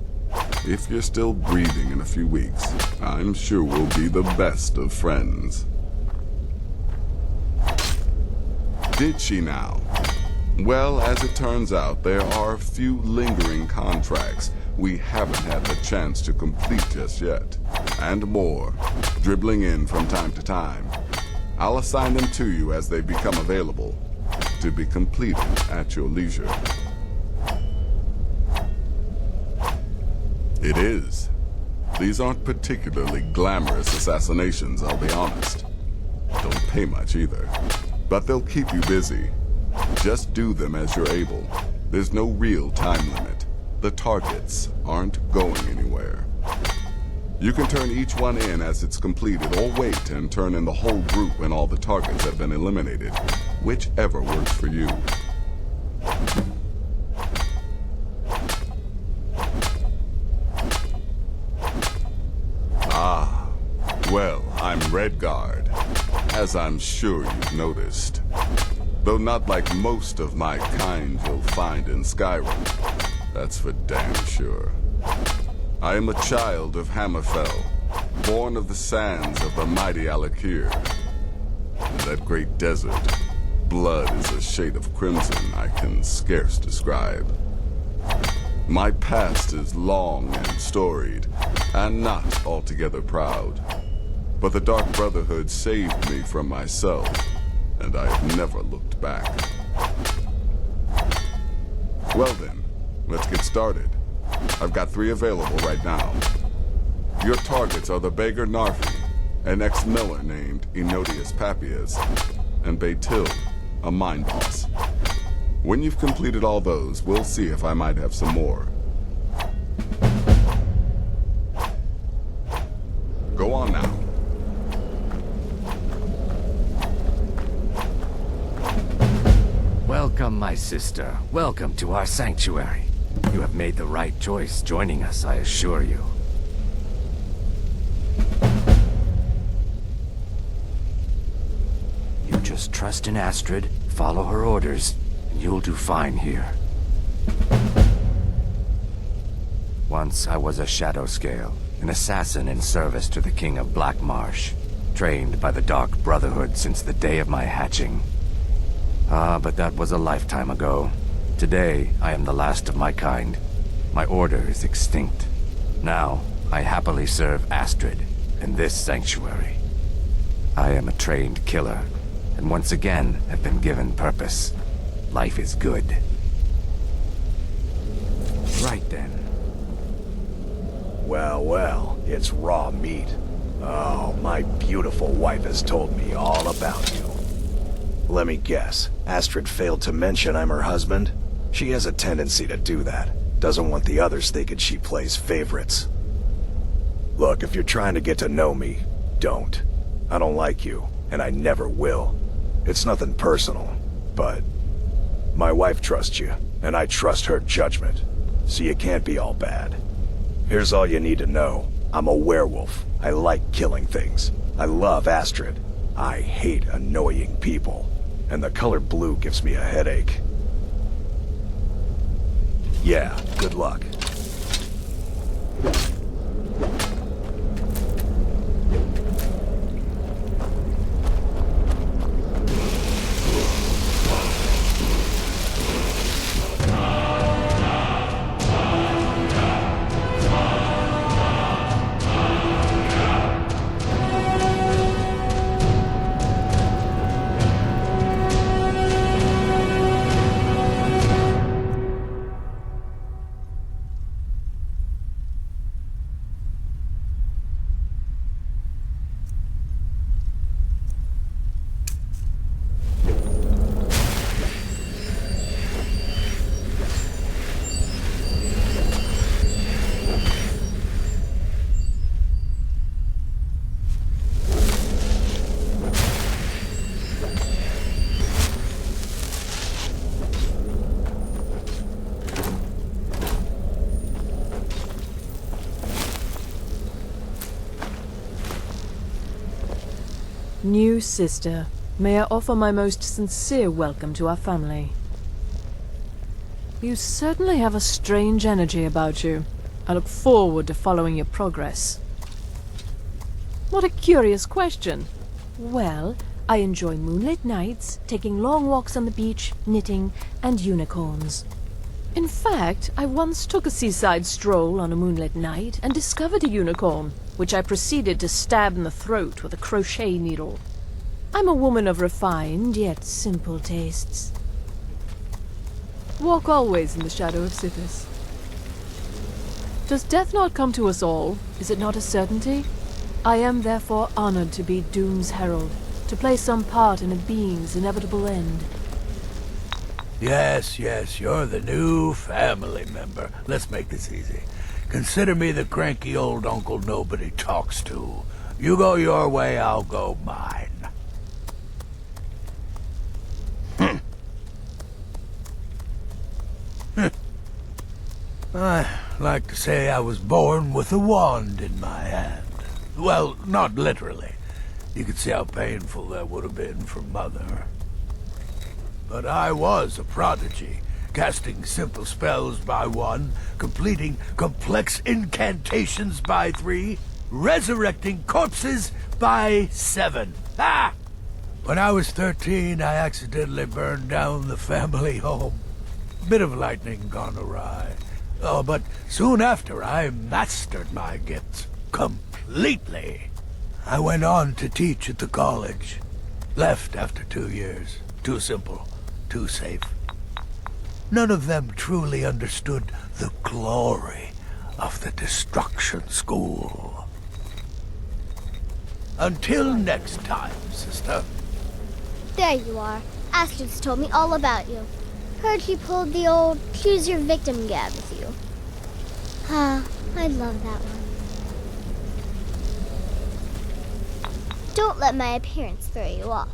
If you're still breathing in a few weeks, I'm sure we'll be the best of friends. Did she now? Well, as it turns out, there are a few lingering contracts we haven't had the chance to complete just yet. And more, dribbling in from time to time. I'll assign them to you as they become available, to be completed at your leisure. It is. These aren't particularly glamorous assassinations, I'll be honest. Don't pay much either. But they'll keep you busy. Just do them as you're able. There's no real time limit. The targets aren't going anywhere. You can turn each one in as it's completed, or wait and turn in the whole group when all the targets have been eliminated. Whichever works for you. Ah, well, I'm Redguard, as I'm sure you've noticed. Though not like most of my kind you'll find in Skyrim. That's for damn sure. I am a child of Hammerfell, born of the sands of the mighty Alakir. In that great desert, blood is a shade of crimson I can scarce describe. My past is long and storied, and not altogether proud. But the Dark Brotherhood saved me from myself, and I have never looked back. Well then, let's get started. I've got 3 available right now. Your targets are the beggar Narfi, an ex-miller named Enodius Papias, and Baytil, a mine boss. When you've completed all those, we'll see if I might have some more. Go on now. Welcome, my sister. Welcome to our sanctuary. You have made the right choice joining us, I assure you. You just trust in Astrid, follow her orders, and you'll do fine here. Once I was a Shadow Scale, an assassin in service to the King of Black Marsh, trained by the Dark Brotherhood since the day of my hatching. But that was a lifetime ago. Today, I am the last of my kind. My order is extinct. Now, I happily serve Astrid in this sanctuary. I am a trained killer, and once again have been given purpose. Life is good. Right then. Well, well, it's raw meat. Oh, my beautiful wife has told me all about you. Let me guess, Astrid failed to mention I'm her husband? She has a tendency to do that. Doesn't want the others thinking she plays favorites. Look, if you're trying to get to know me, don't. I don't like you, and I never will. It's nothing personal, but my wife trusts you, and I trust her judgment, so you can't be all bad. Here's all you need to know. I'm a werewolf. I like killing things. I love Astrid. I hate annoying people. And the color blue gives me a headache. Yeah, good luck. New sister, may I offer my most sincere welcome to our family. You certainly have a strange energy about you. I look forward to following your progress. What a curious question. Well, I enjoy moonlit nights, taking long walks on the beach, knitting, and unicorns. In fact, I once took a seaside stroll on a moonlit night and discovered a unicorn, which I proceeded to stab in the throat with a crochet needle. I'm a woman of refined yet simple tastes. Walk always in the shadow of Sithis. Does death not come to us all? Is it not a certainty? I am therefore honored to be Doom's herald, to play some part in a being's inevitable end. Yes, you're the new family member. Let's make this easy. Consider me the cranky old uncle nobody talks to. You go your way, I'll go mine. I like to say I was born with a wand in my hand. Well, not literally. You could see how painful that would have been for Mother. But I was a prodigy, casting simple spells by one, completing complex incantations by three. resurrecting corpses by 7. Ah! When I was 13, I accidentally burned down the family home. Bit of lightning gone awry. Oh, but soon after, I mastered my gifts completely. I went on to teach at the college. Left after 2 years. Too simple, too safe. None of them truly understood the glory of the Destruction School. Until next time, sister. There you are. Astrid's told me all about you. Heard you pulled the old choose your victim gag with you. Ah, I love that one. Don't let my appearance throw you off.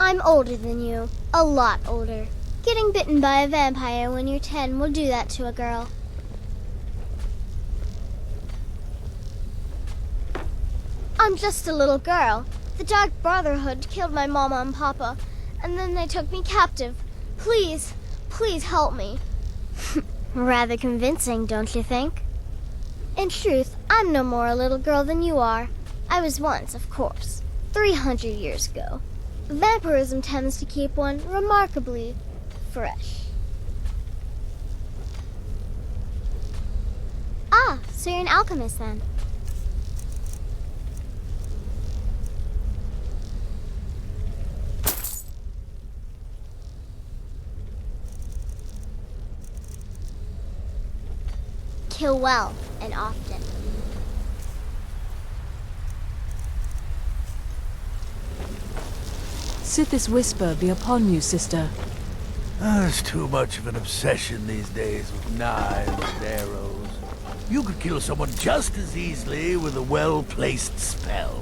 I'm older than you. A lot older. Getting bitten by a vampire when you're 10 will do that to a girl. I'm just a little girl. The Dark Brotherhood killed my mama and papa, and then they took me captive. Please, please help me. Rather convincing, don't you think? In truth, I'm no more a little girl than you are. I was once, of course, 300 years ago. Vampirism tends to keep one remarkably fresh. Ah, so you're an alchemist then? Kill well and often. Sith this whisper be upon you, sister. There's too much of an obsession these days with knives and arrows. You could kill someone just as easily with a well-placed spell.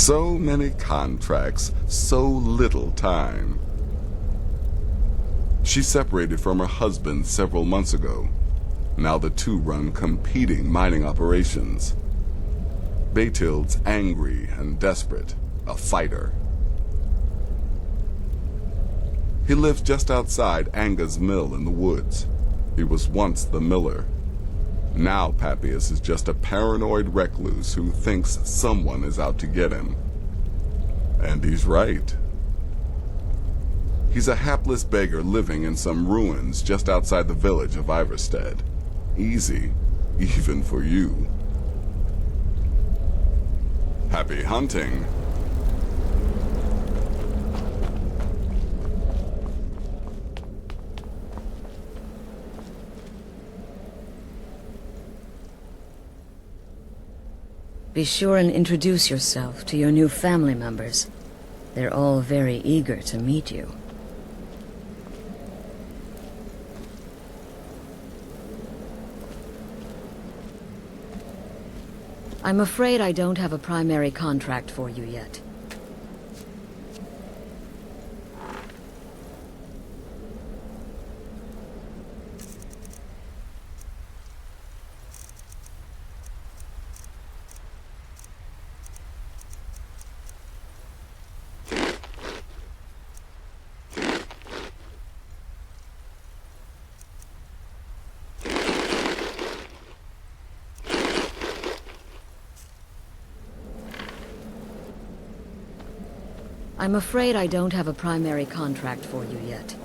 So many contracts, so little time. She separated from her husband several months ago. Now the two run competing mining operations. Baetild's angry and desperate, a fighter. He lives just outside Anga's mill in the woods. He was once the miller. Now Papias is just a paranoid recluse who thinks someone is out to get him. And he's right. He's a hapless beggar living in some ruins just outside the village of Iverstead. Easy, even for you. Happy hunting. Be sure and introduce yourself to your new family members. They're all very eager to meet you. I'm afraid I don't have a primary contract for you yet. I'm afraid I don't have a primary contract for you yet.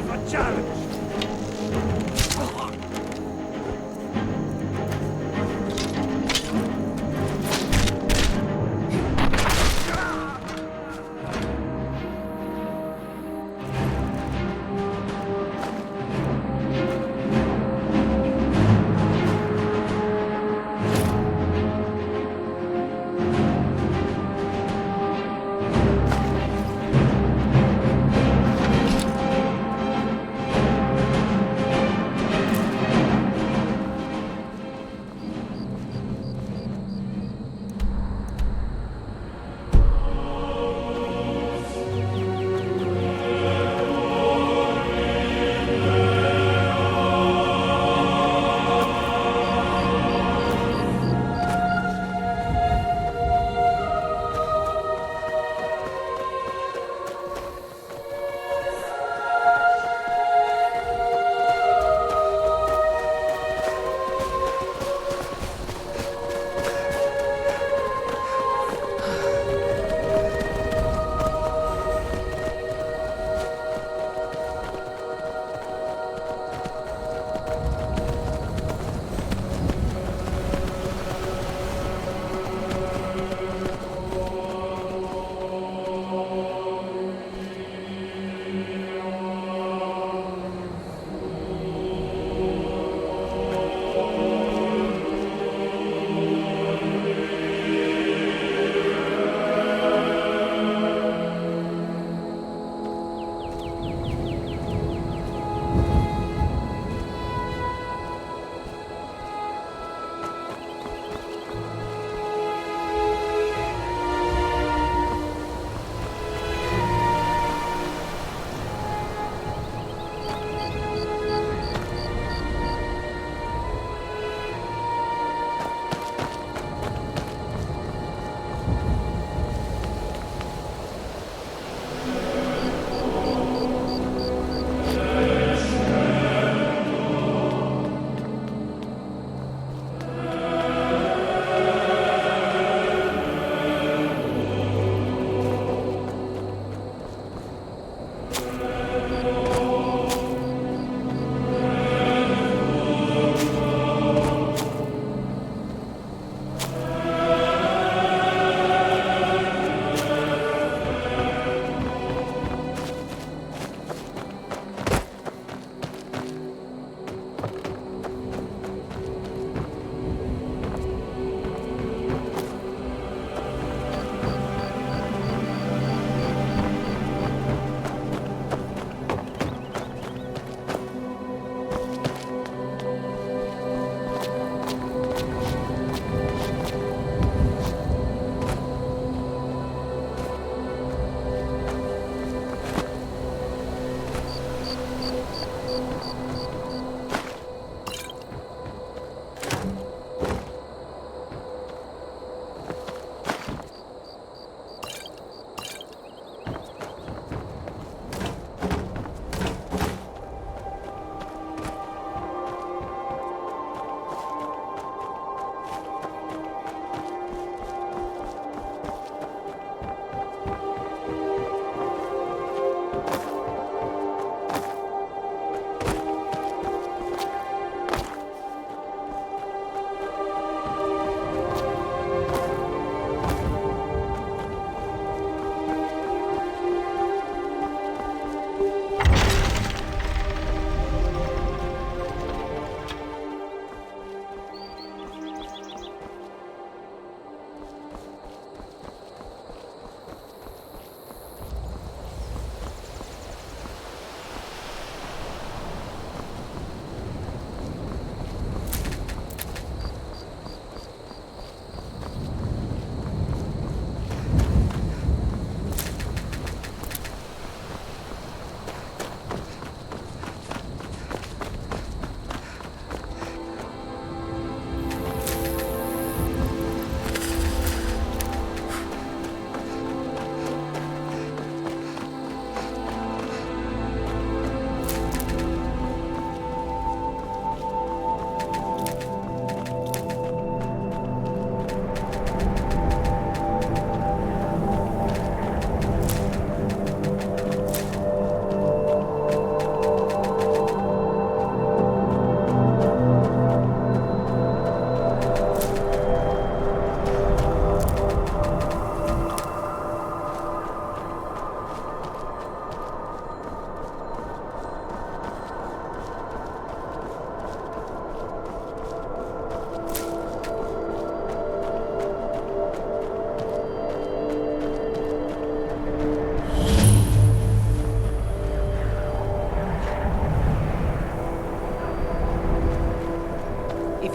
off a challenge!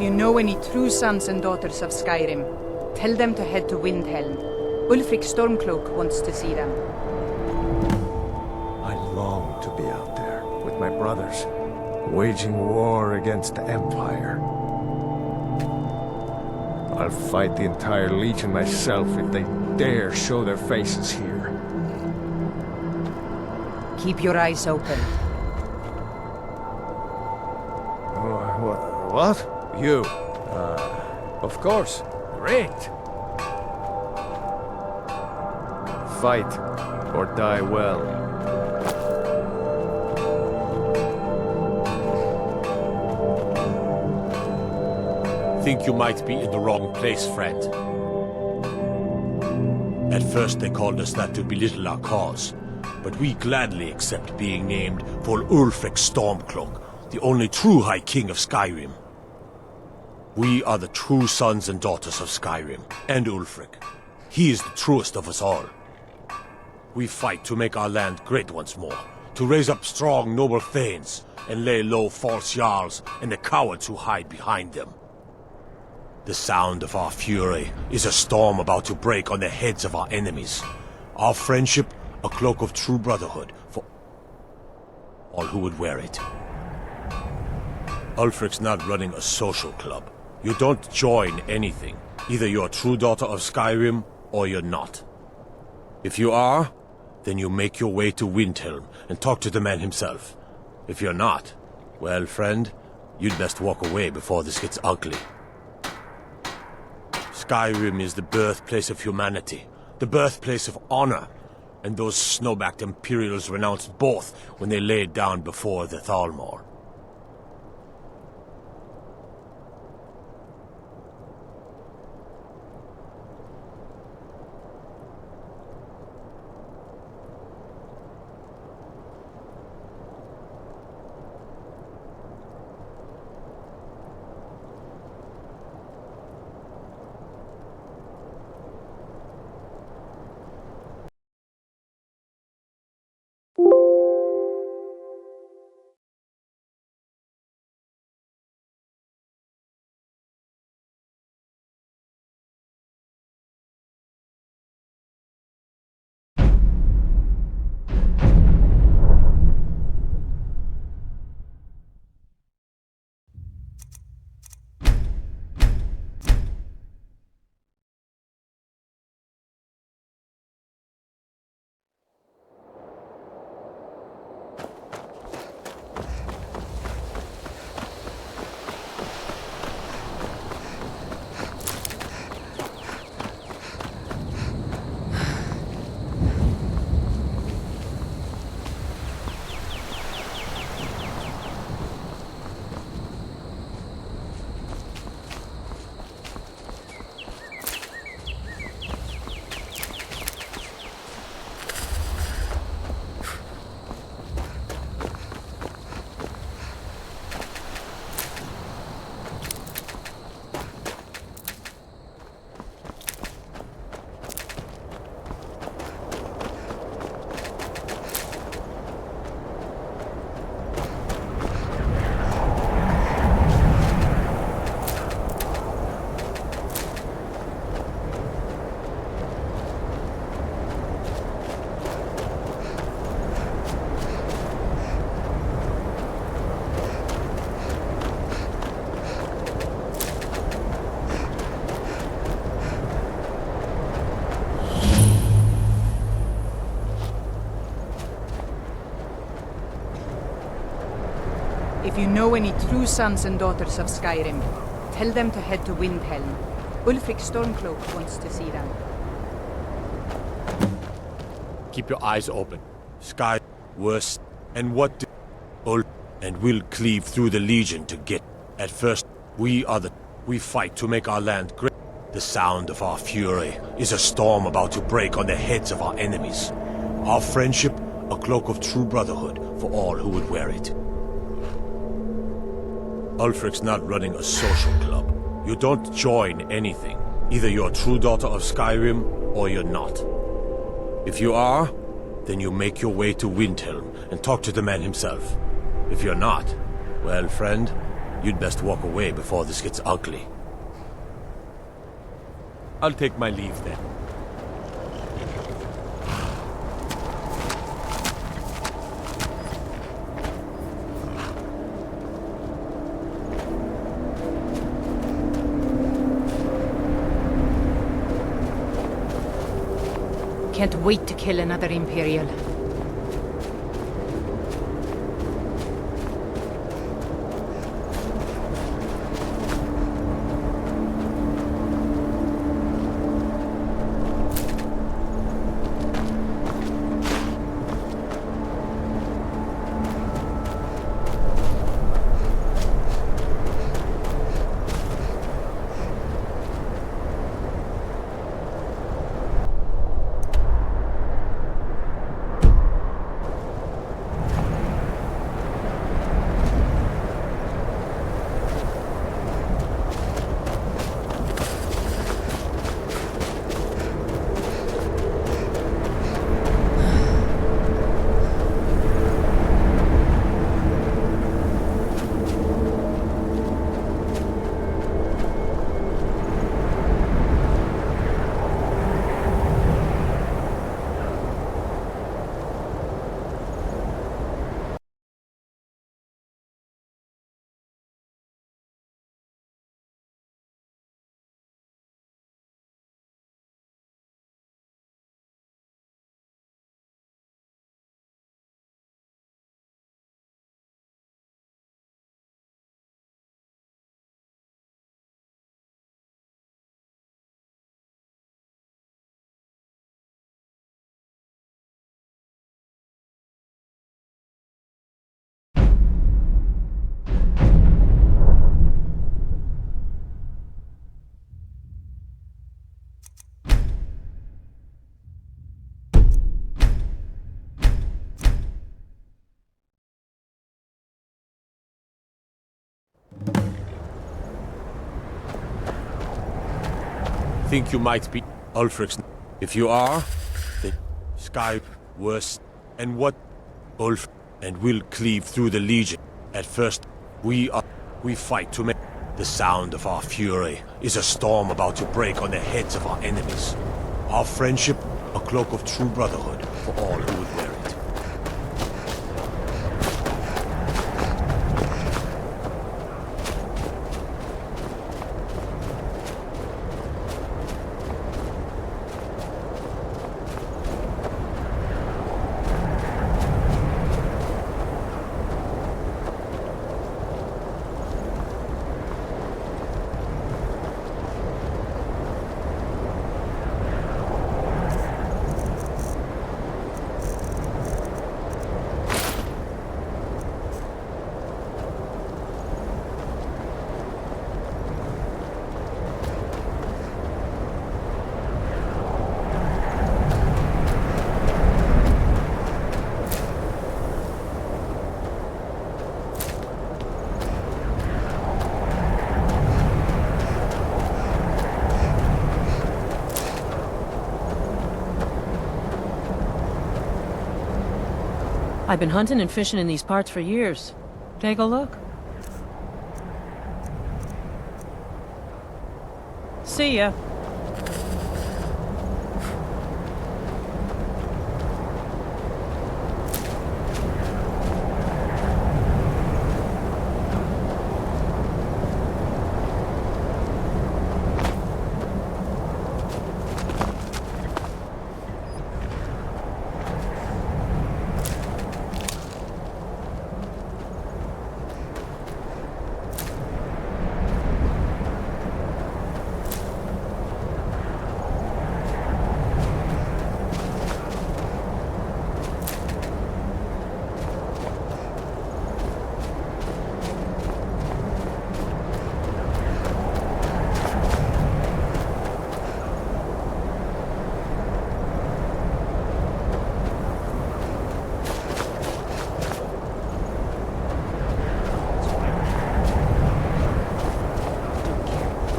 you know any true sons and daughters of Skyrim, tell them to head to Windhelm. Ulfric Stormcloak wants to see them. I long to be out there with my brothers, waging war against the Empire. I'll fight the entire Legion myself if they dare show their faces here. Keep your eyes open. What? You? Of course. Great. Fight or die well. Think you might be in the wrong place, friend. At first they called us that to belittle our cause, but we gladly accept being named for Ulfric Stormcloak, the only true High King of Skyrim. We are the true sons and daughters of Skyrim, and Ulfric. He is the truest of us all. We fight to make our land great once more, to raise up strong, noble thanes, and lay low false jarls and the cowards who hide behind them. The sound of our fury is a storm about to break on the heads of our enemies. Our friendship, a cloak of true brotherhood for all who would wear it. Ulfric's not running a social club. You don't join anything. Either you're a true daughter of Skyrim, or you're not. If you are, then you make your way to Windhelm and talk to the man himself. If you're not, well, friend, you'd best walk away before this gets ugly. Skyrim is the birthplace of humanity, the birthplace of honor, and those snow-backed Imperials renounced both when they laid down before the Thalmor. If you know any true sons and daughters of Skyrim, tell them to head to Windhelm. Ulfric Stormcloak wants to see them. Keep your eyes open. Sky worse. And what do and we'll cleave through the Legion to get. At first, we fight to make our land great. The sound of our fury is a storm about to break on the heads of our enemies. Our friendship, a cloak of true brotherhood for all who would wear it. Ulfric's not running a social club. You don't join anything. Either you're a true daughter of Skyrim, or you're not. If you are, then you make your way to Windhelm and talk to the man himself. If you're not, well, friend, You'd best walk away before this gets ugly. I'll take my leave then. Can't wait to kill another Imperial. Think you might be Ulfric's. If you are, then Skype worse. And what Ulf and we'll cleave through the Legion. At first, we fight to make the sound of our fury is a storm about to break on the heads of our enemies. Our friendship, a cloak of true brotherhood for all who would wear it. I've been hunting and fishing in these parts for years. Take a look. See ya.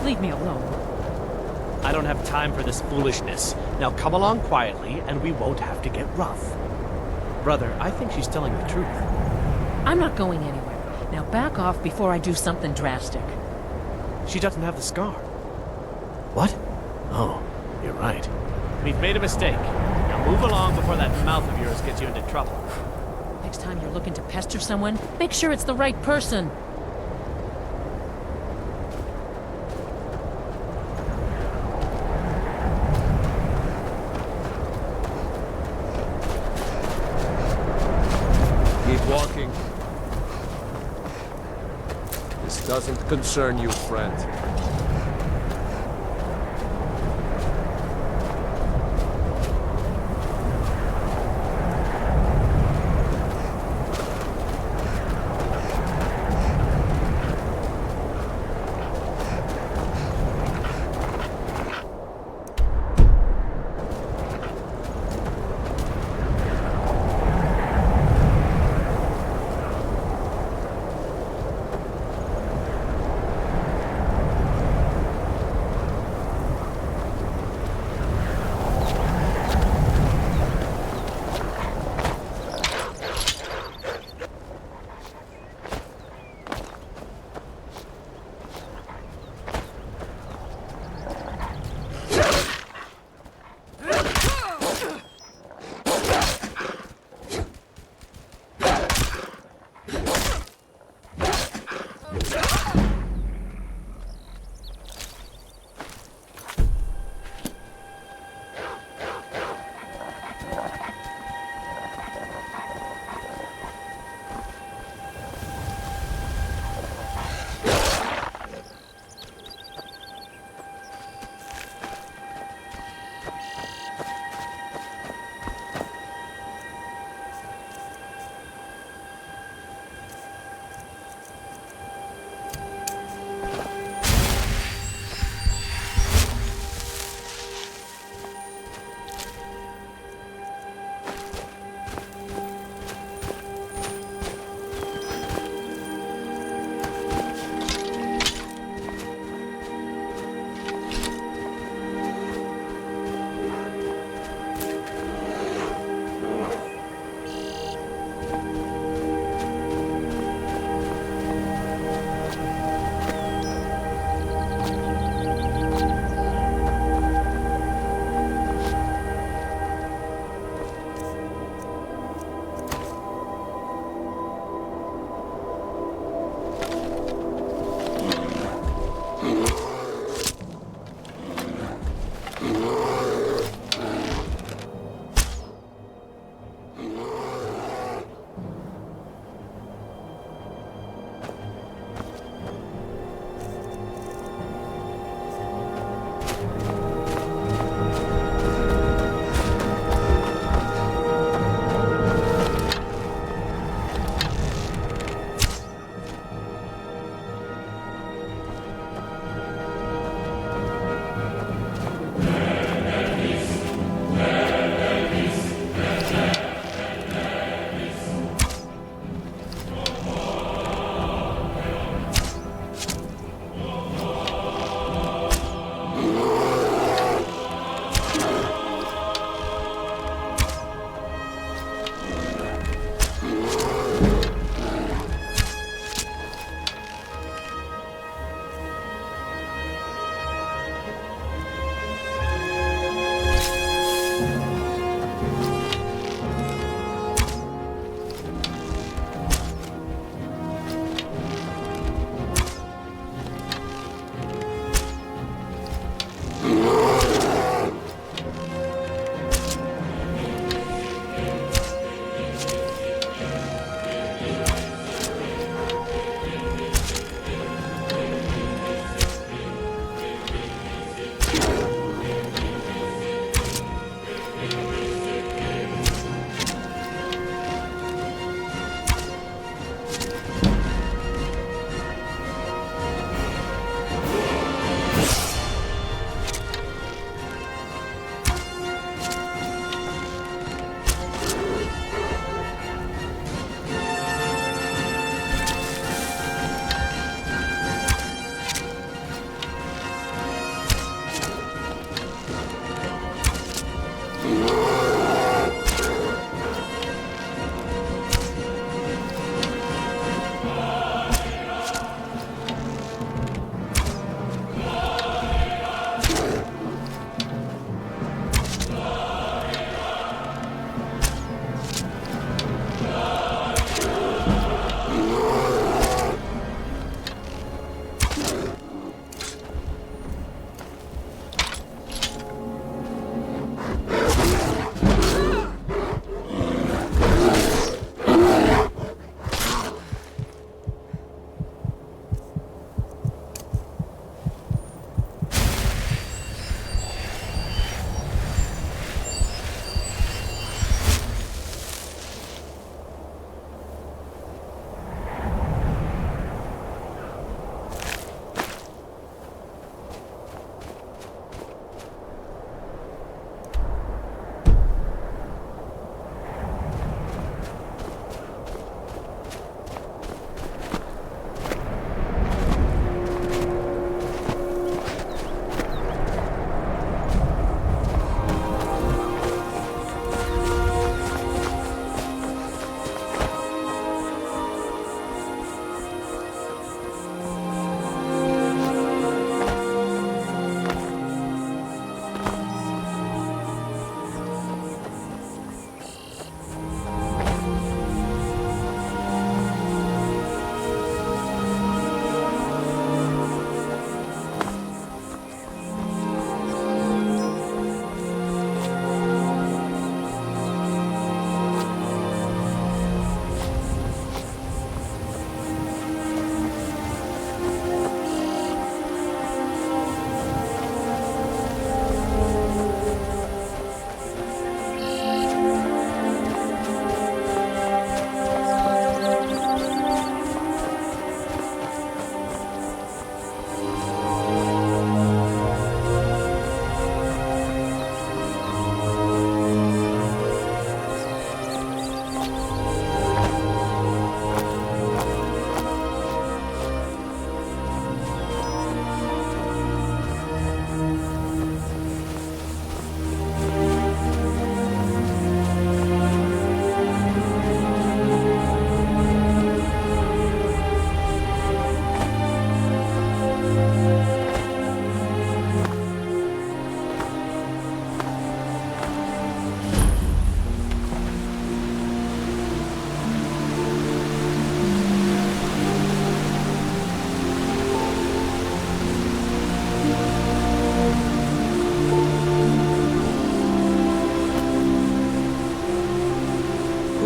Leave me alone. I don't have time for this foolishness. Now come along quietly, and we won't have to get rough. Brother, I think she's telling the truth. I'm not going anywhere. Now back off before I do something drastic. She doesn't have the scar. What? Oh, you're right. We've made a mistake. Now move along before that mouth of yours gets you into trouble. Next time you're looking to pester someone, make sure it's the right person. Keep walking. This doesn't concern you, friend.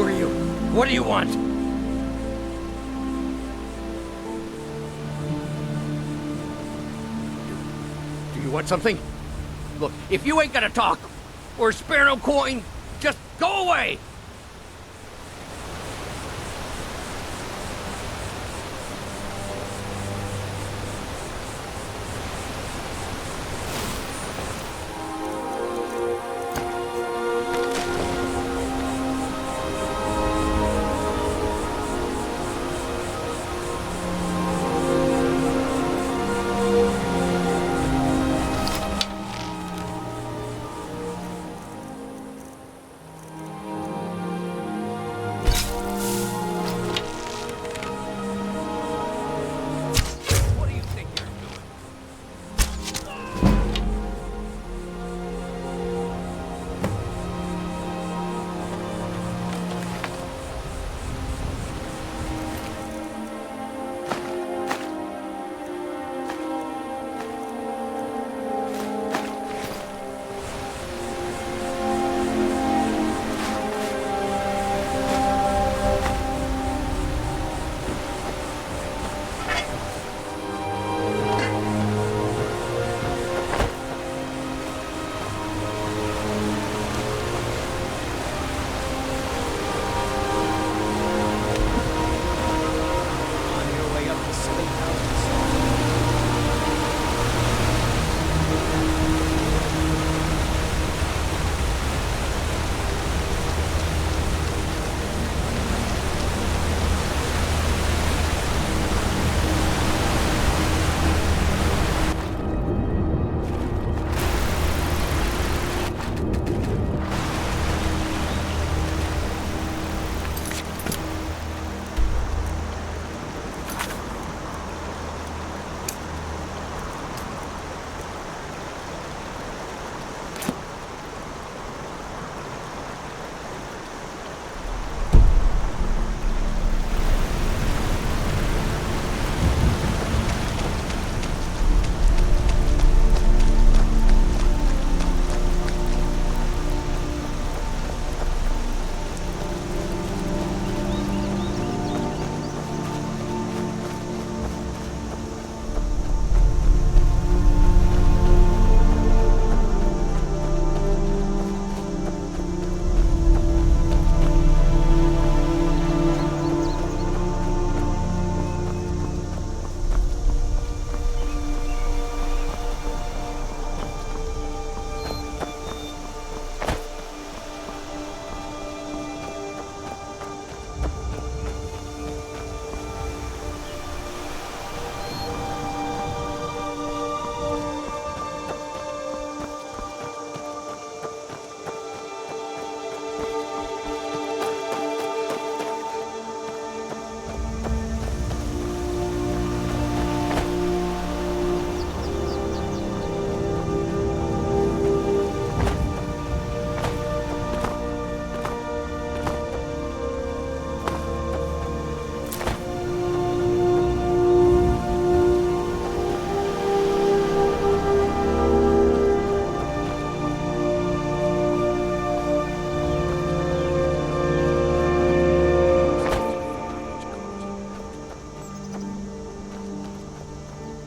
Who are you? What do you want? Do you want something? Look, if you ain't gonna talk, or spare no coin, just go away!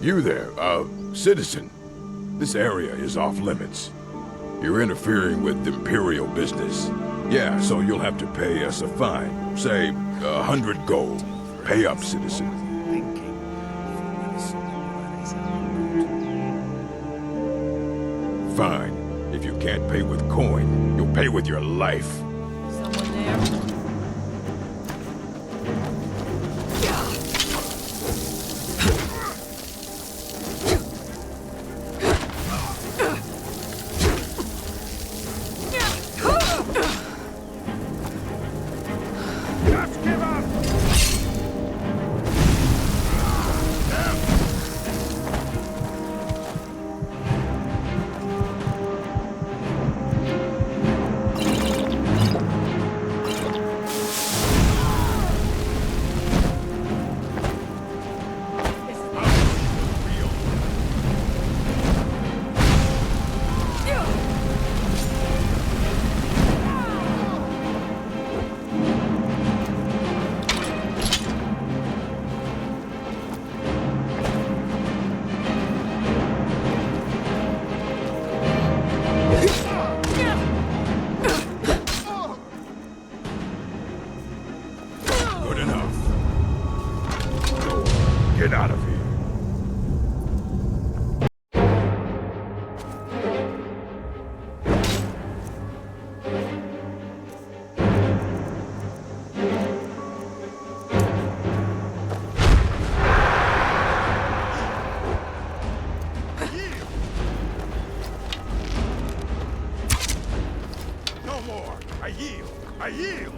You there, citizen. This area is off limits. You're interfering with Imperial business. Yeah, so you'll have to pay us a fine. Say, 100 gold. Pay up, citizen. Fine. If you can't pay with coin, you'll pay with your life. Someone there? Get out of here. No more! I yield! I yield!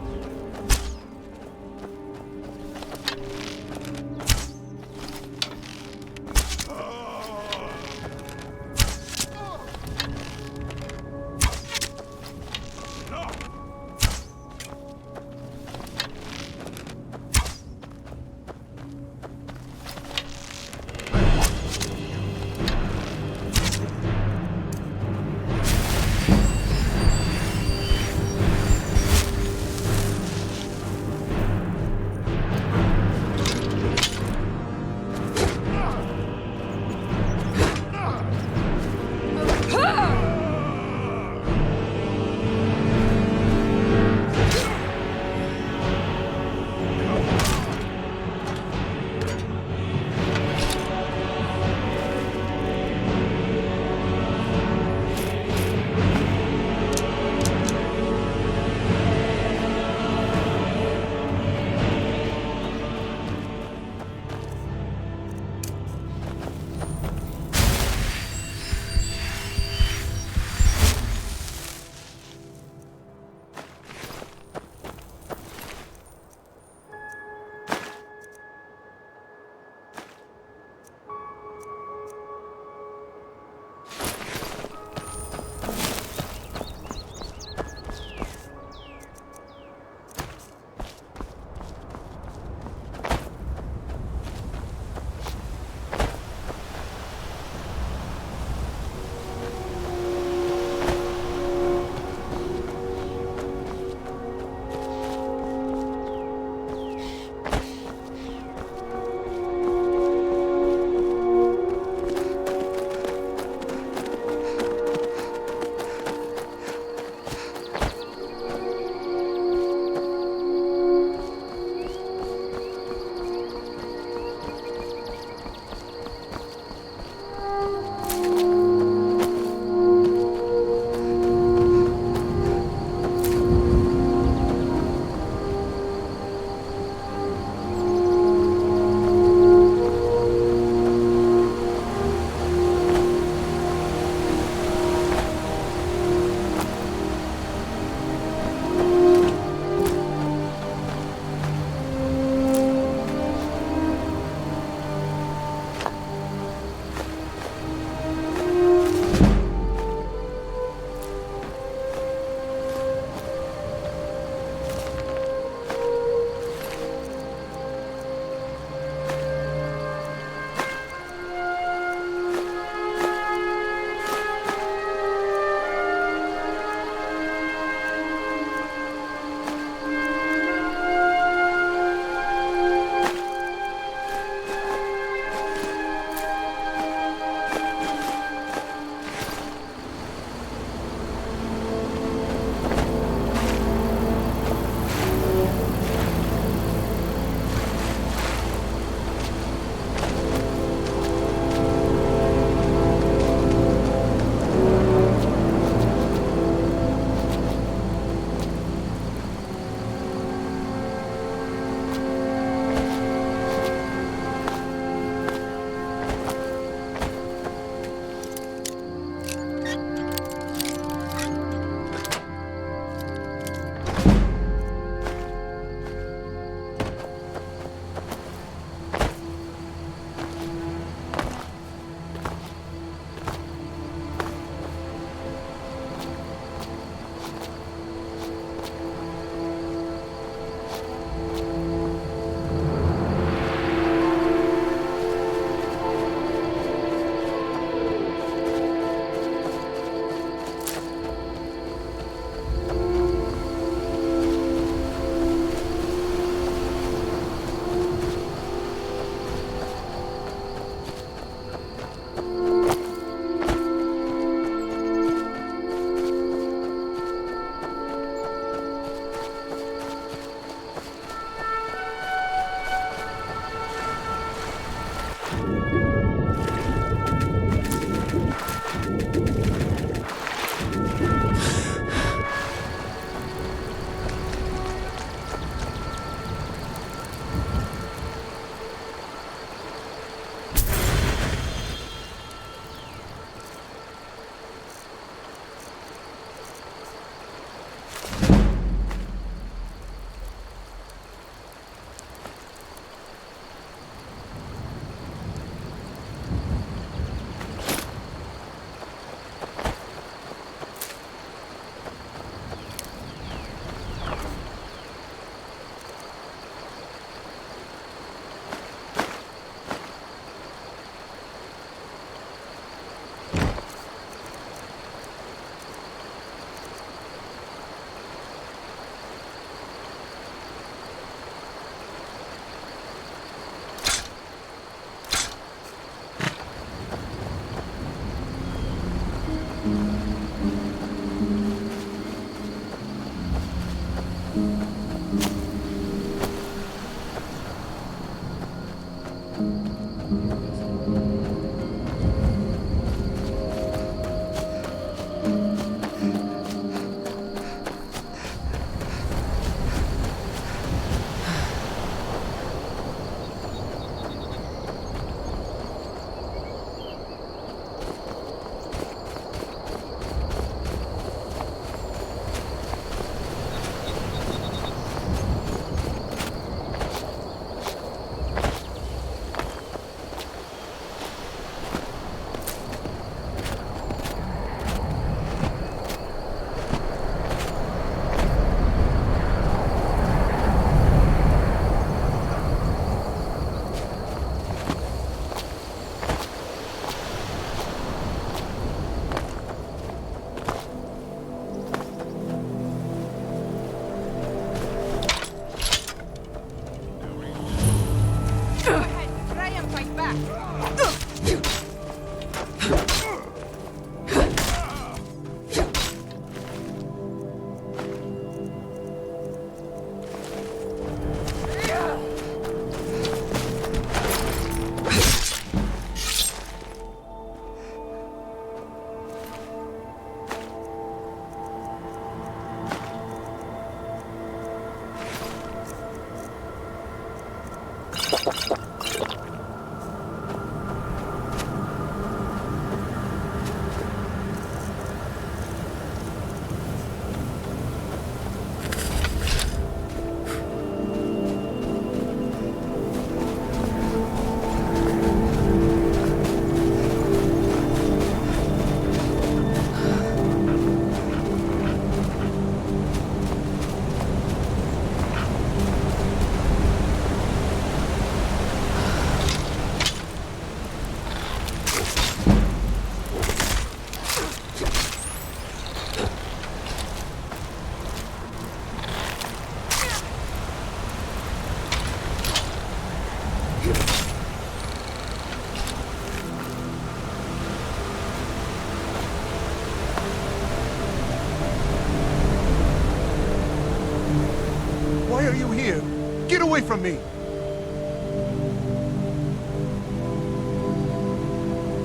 Why are you here? Get away from me!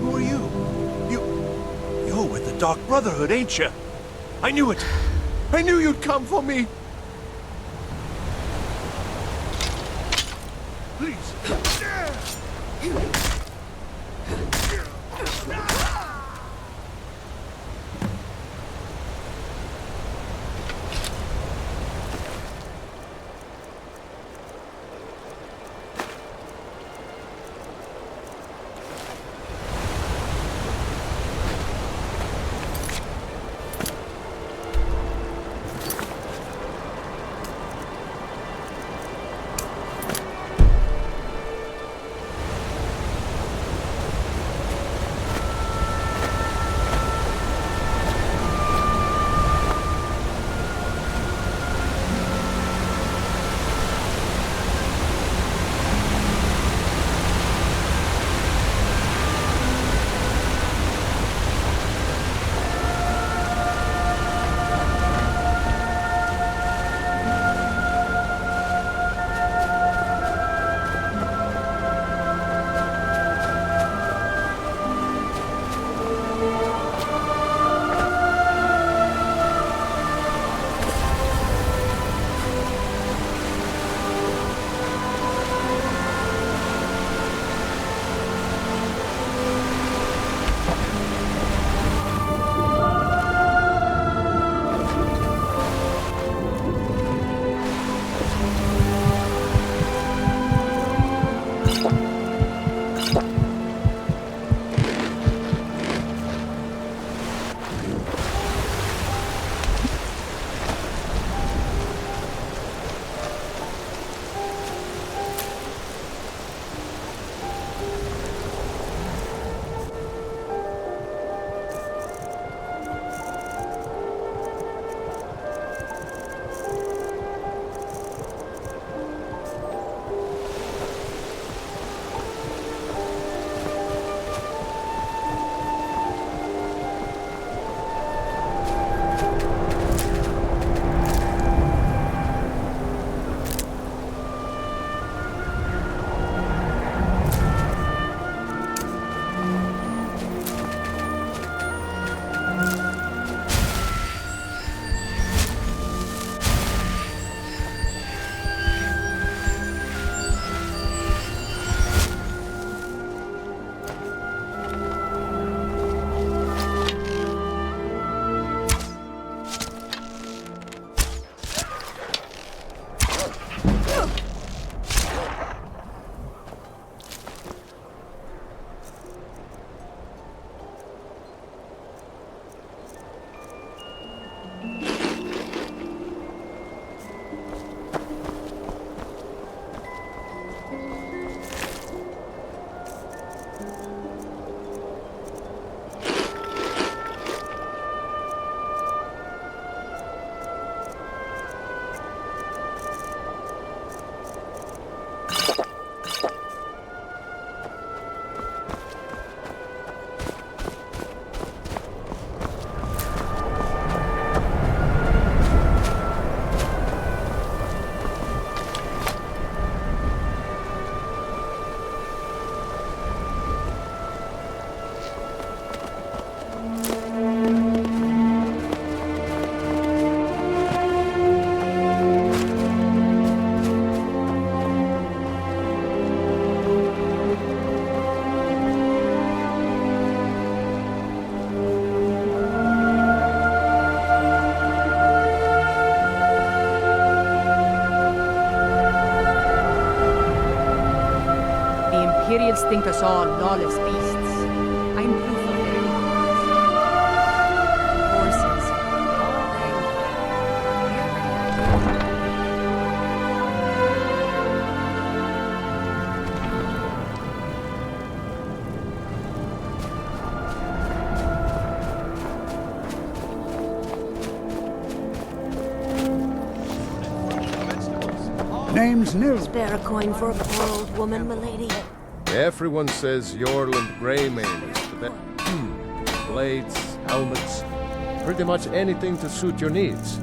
Who are you? You're with the Dark Brotherhood, ain't you? I knew it! I knew you'd come for me! Please! Imperials think us all lawless beasts. I'm proof of their ignorance. Horses. All they Name's Nil. Spare a coin for a poor old woman, milady. Everyone says Yorland Greymane is the best. Blades, helmets, pretty much anything to suit your needs.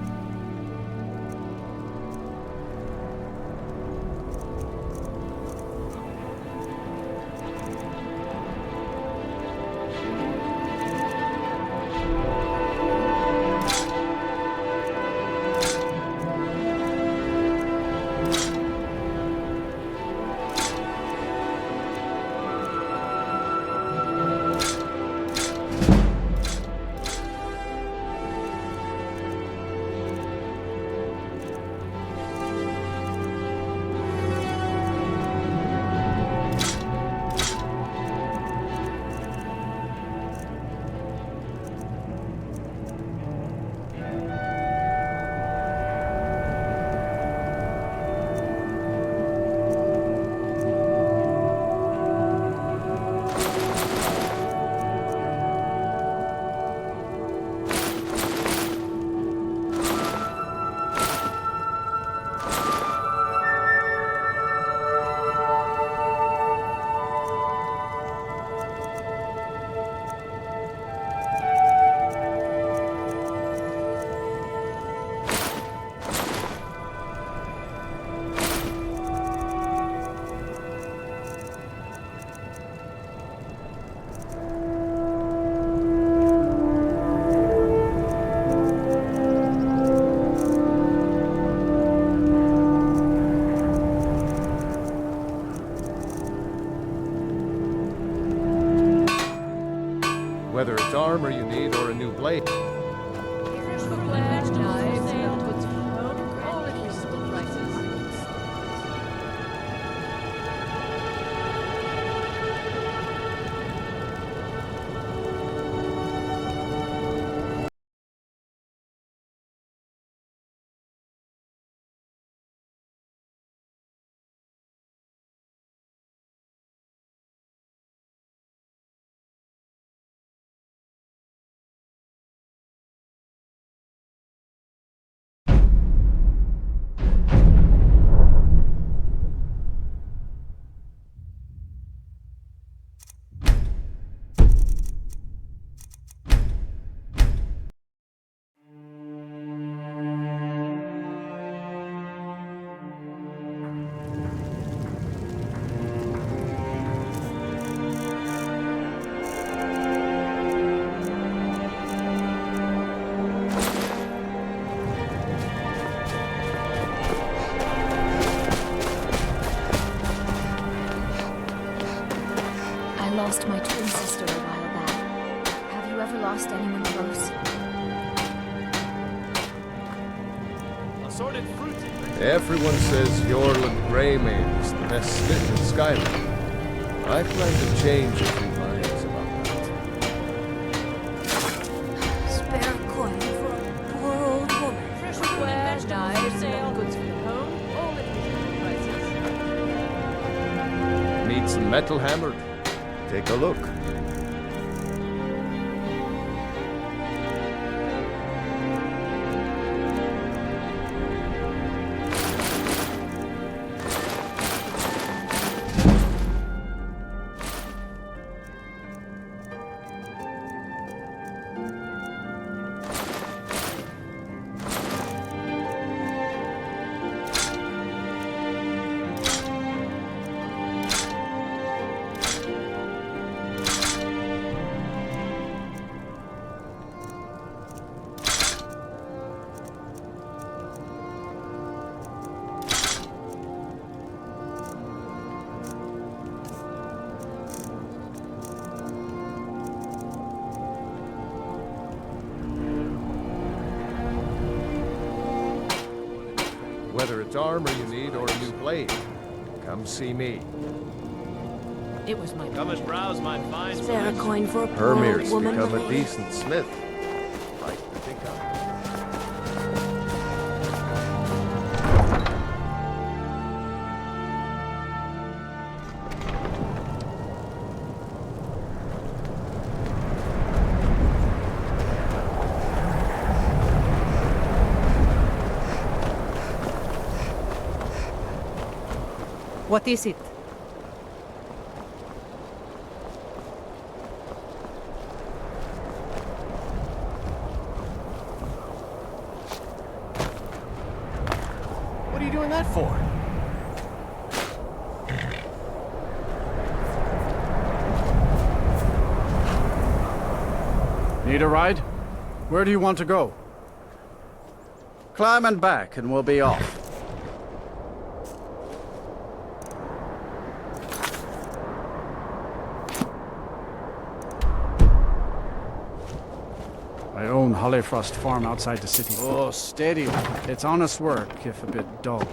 Whether it's armor you need or a new blade. I lost my twin sister a while back. Have you ever lost anyone close? Assorted fruits. Everyone says Yorland Greymane is the best smith in Skyrim. I plan to change a few minds about that. Spare a coin for a poor old woman. Fresh wares, knives, sale, goods for the home, all at reasonable prices. Need some metal hammered? Take a look. Whether it's armor you need or a new blade, come see me. It was my... Come and browse my fine... Is there a coin for a poor old Hermir's woman? become a Lily? decent smith. Nice to think of. What is it? What are you doing that for? Need a ride? Where do you want to go? Climb and back and we'll be off. I own Hollyfrost Farm outside the city. Oh, steady. It's honest work, if a bit dull.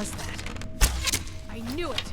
was that? I knew it!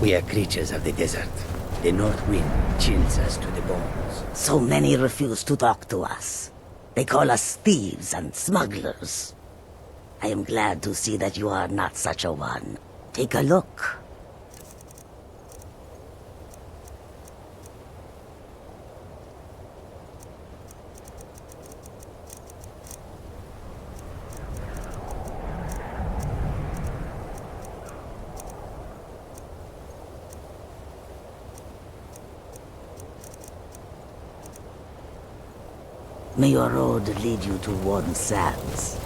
We are creatures of the desert. The north wind chills us to the bones. So many refuse to talk to us. They call us thieves and smugglers. I am glad to see that you are not such a one. Take a look. May your road lead you to warm sands.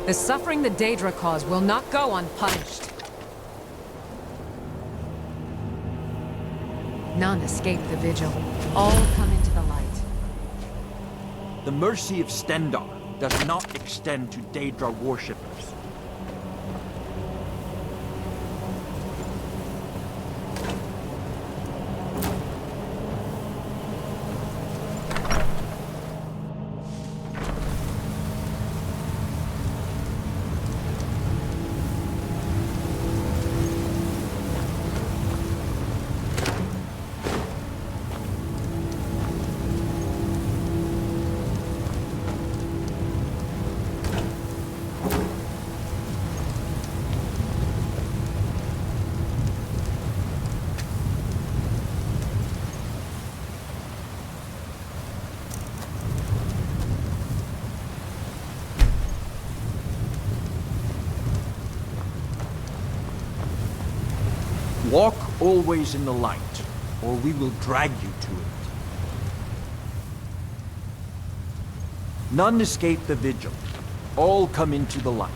The suffering the Daedra cause will not go unpunished. None escape the vigil. All come into the light. The mercy of Stendarr does not extend to Daedra worshippers. Walk always in the light, or we will drag you to it. None escape the vigil. All come into the light.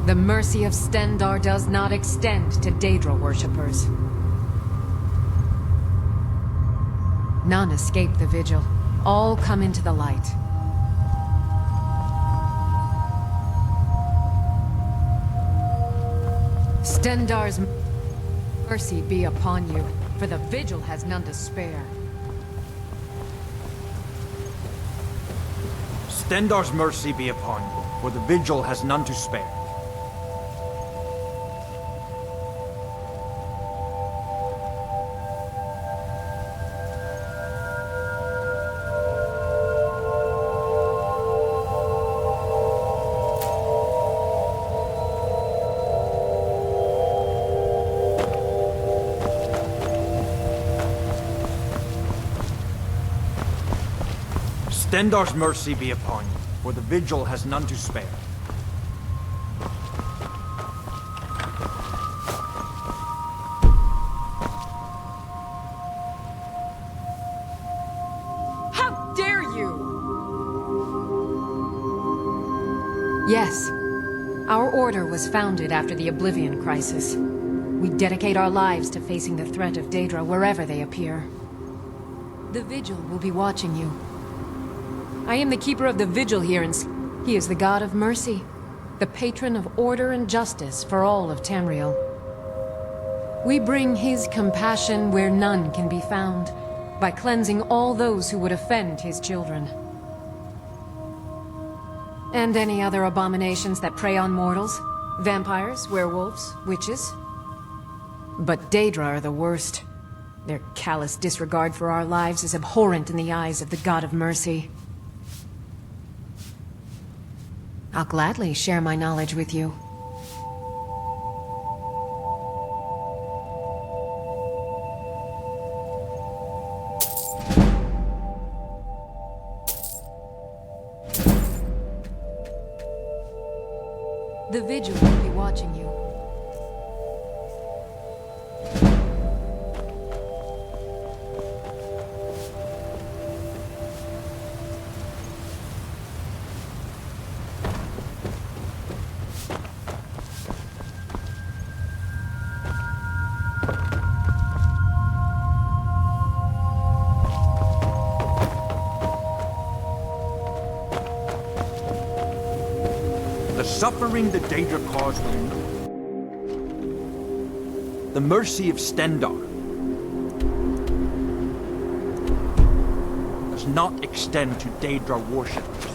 The mercy of Stendarr does not extend to Daedra worshippers. None escape the vigil. All come into the light. Stendarr's mercy be upon you, for the vigil has none to spare. Stendarr's mercy be upon you, for the vigil has none to spare. Stendarr's mercy be upon you, for the vigil has none to spare. How dare you! Yes, our order was founded after the Oblivion Crisis. We dedicate our lives to facing the threat of Daedra wherever they appear. The Vigil will be watching you. I am the keeper of the Vigil here, and he is the god of mercy, the patron of order and justice for all of Tamriel. We bring his compassion where none can be found, by cleansing all those who would offend his children. And any other abominations that prey on mortals. Vampires, werewolves, witches. But Daedra are the worst. Their callous disregard for our lives is abhorrent in the eyes of the god of mercy. I'll gladly share my knowledge with you. The Vigil will be watching you. suffering the Daedra cause will... The mercy of Stendarr does not extend to Daedra worshippers.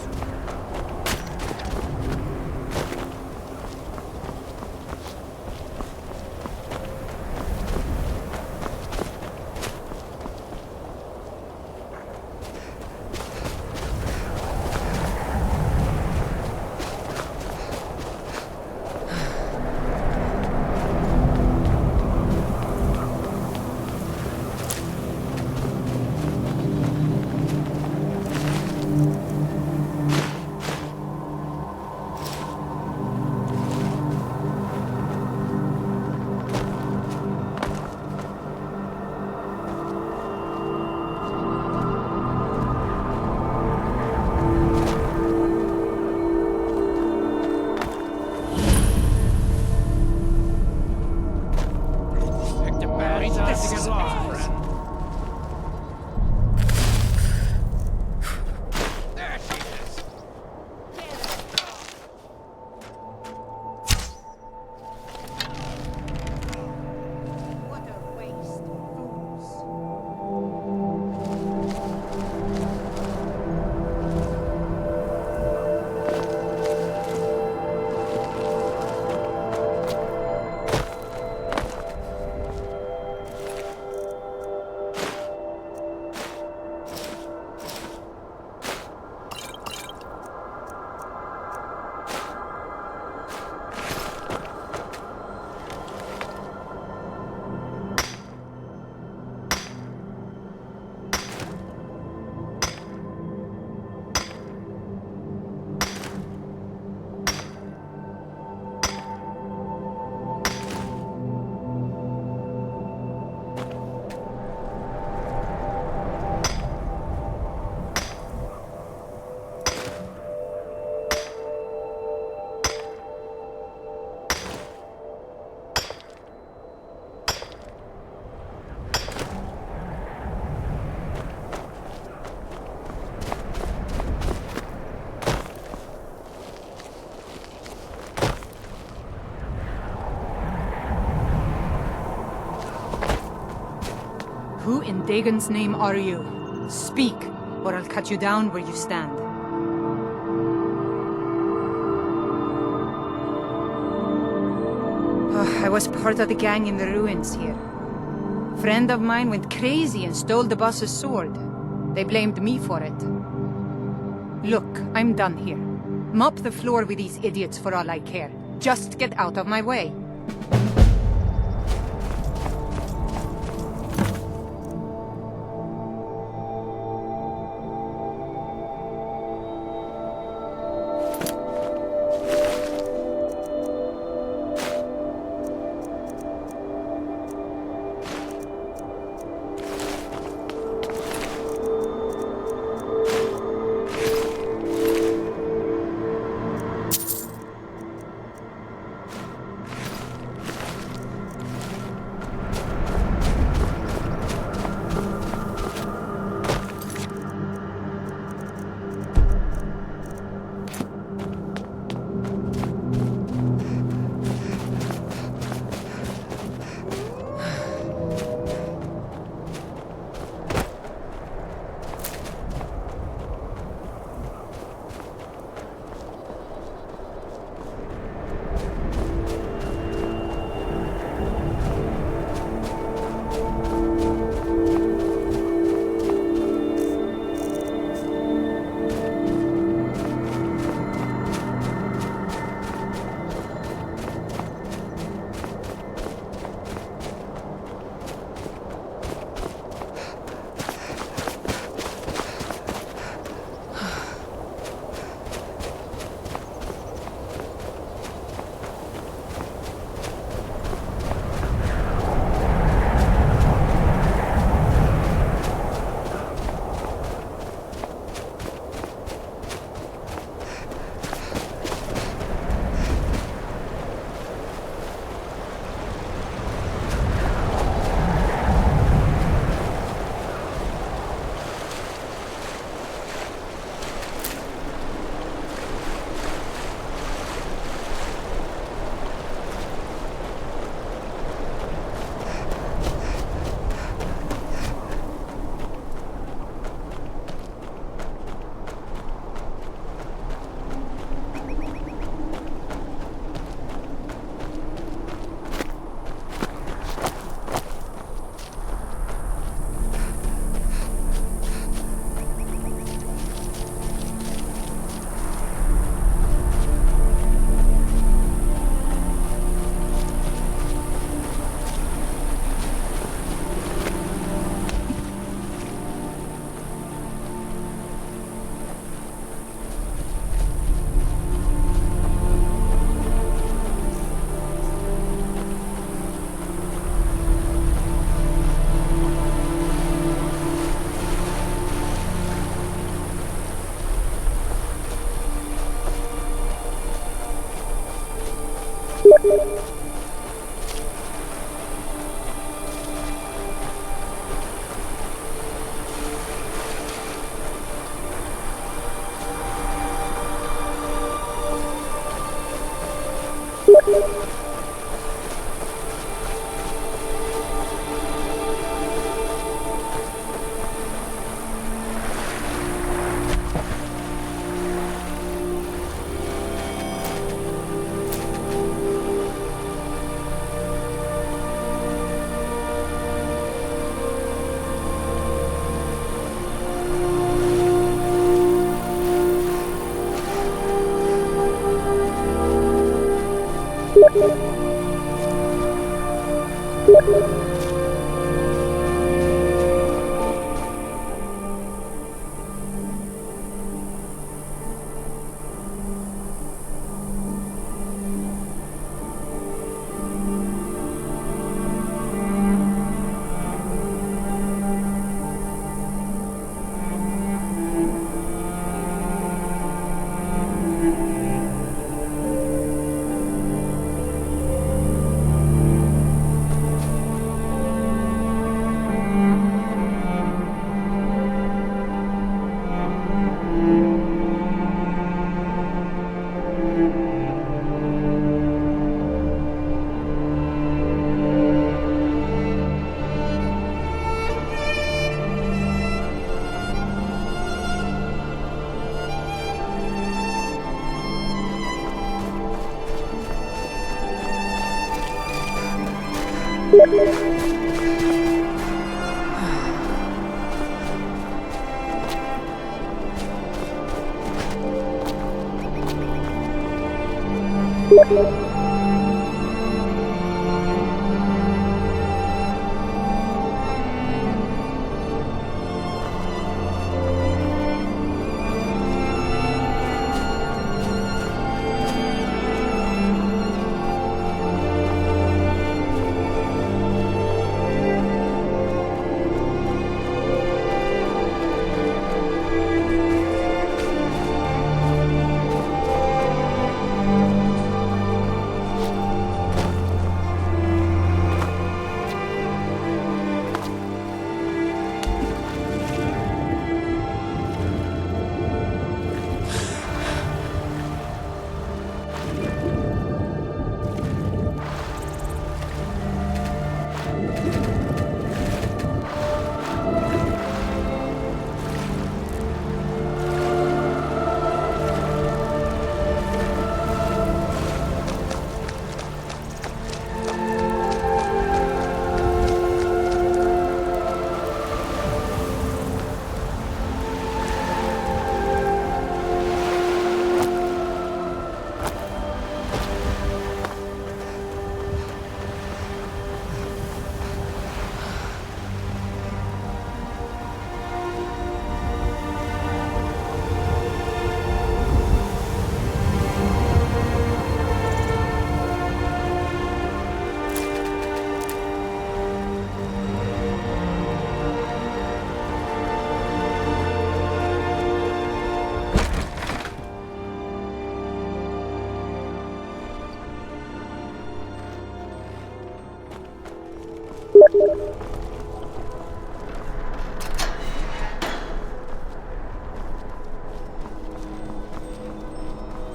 Who in Dagon's name are you? Speak, or I'll cut you down where you stand. Oh, I was part of the gang in the ruins here. Friend of mine went crazy and stole the boss's sword. They blamed me for it. Look, I'm done here. Mop the floor with these idiots for all I care. Just get out of my way.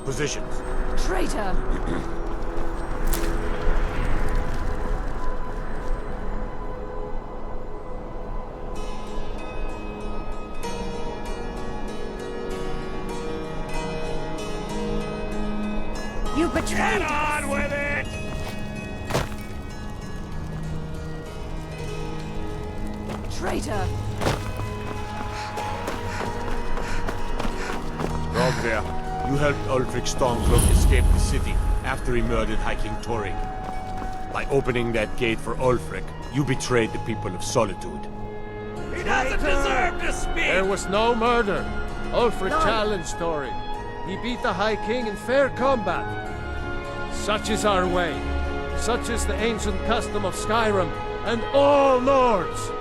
Positions. Traitor! You betrayed Get us! on with it! Traitor! Rob there. You helped Ulfric Stormcloak escape the city after he murdered High King Torrig. By opening that gate for Ulfric, you betrayed the people of Solitude. He doesn't deserve to speak! There was no murder. Ulfric challenged Torrig. He beat the High King in fair combat. Such is our way. Such is the ancient custom of Skyrim and all Nords.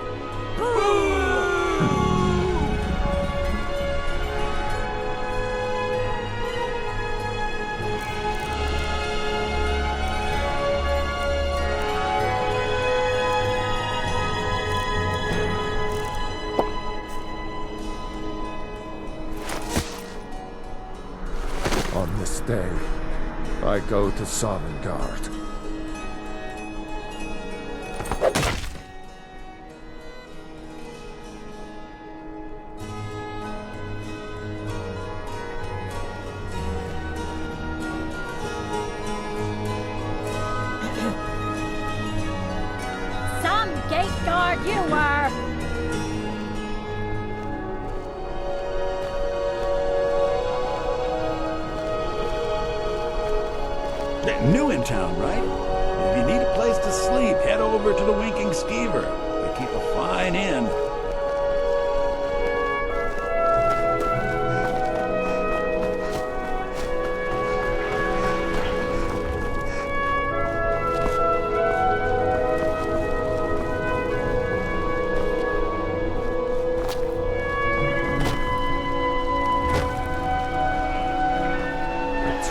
On this day, I go to Sovngarde. Some gate guard you were! New in town, right? If you need a place to sleep, head over to the Winking Skeever. They keep a fine inn.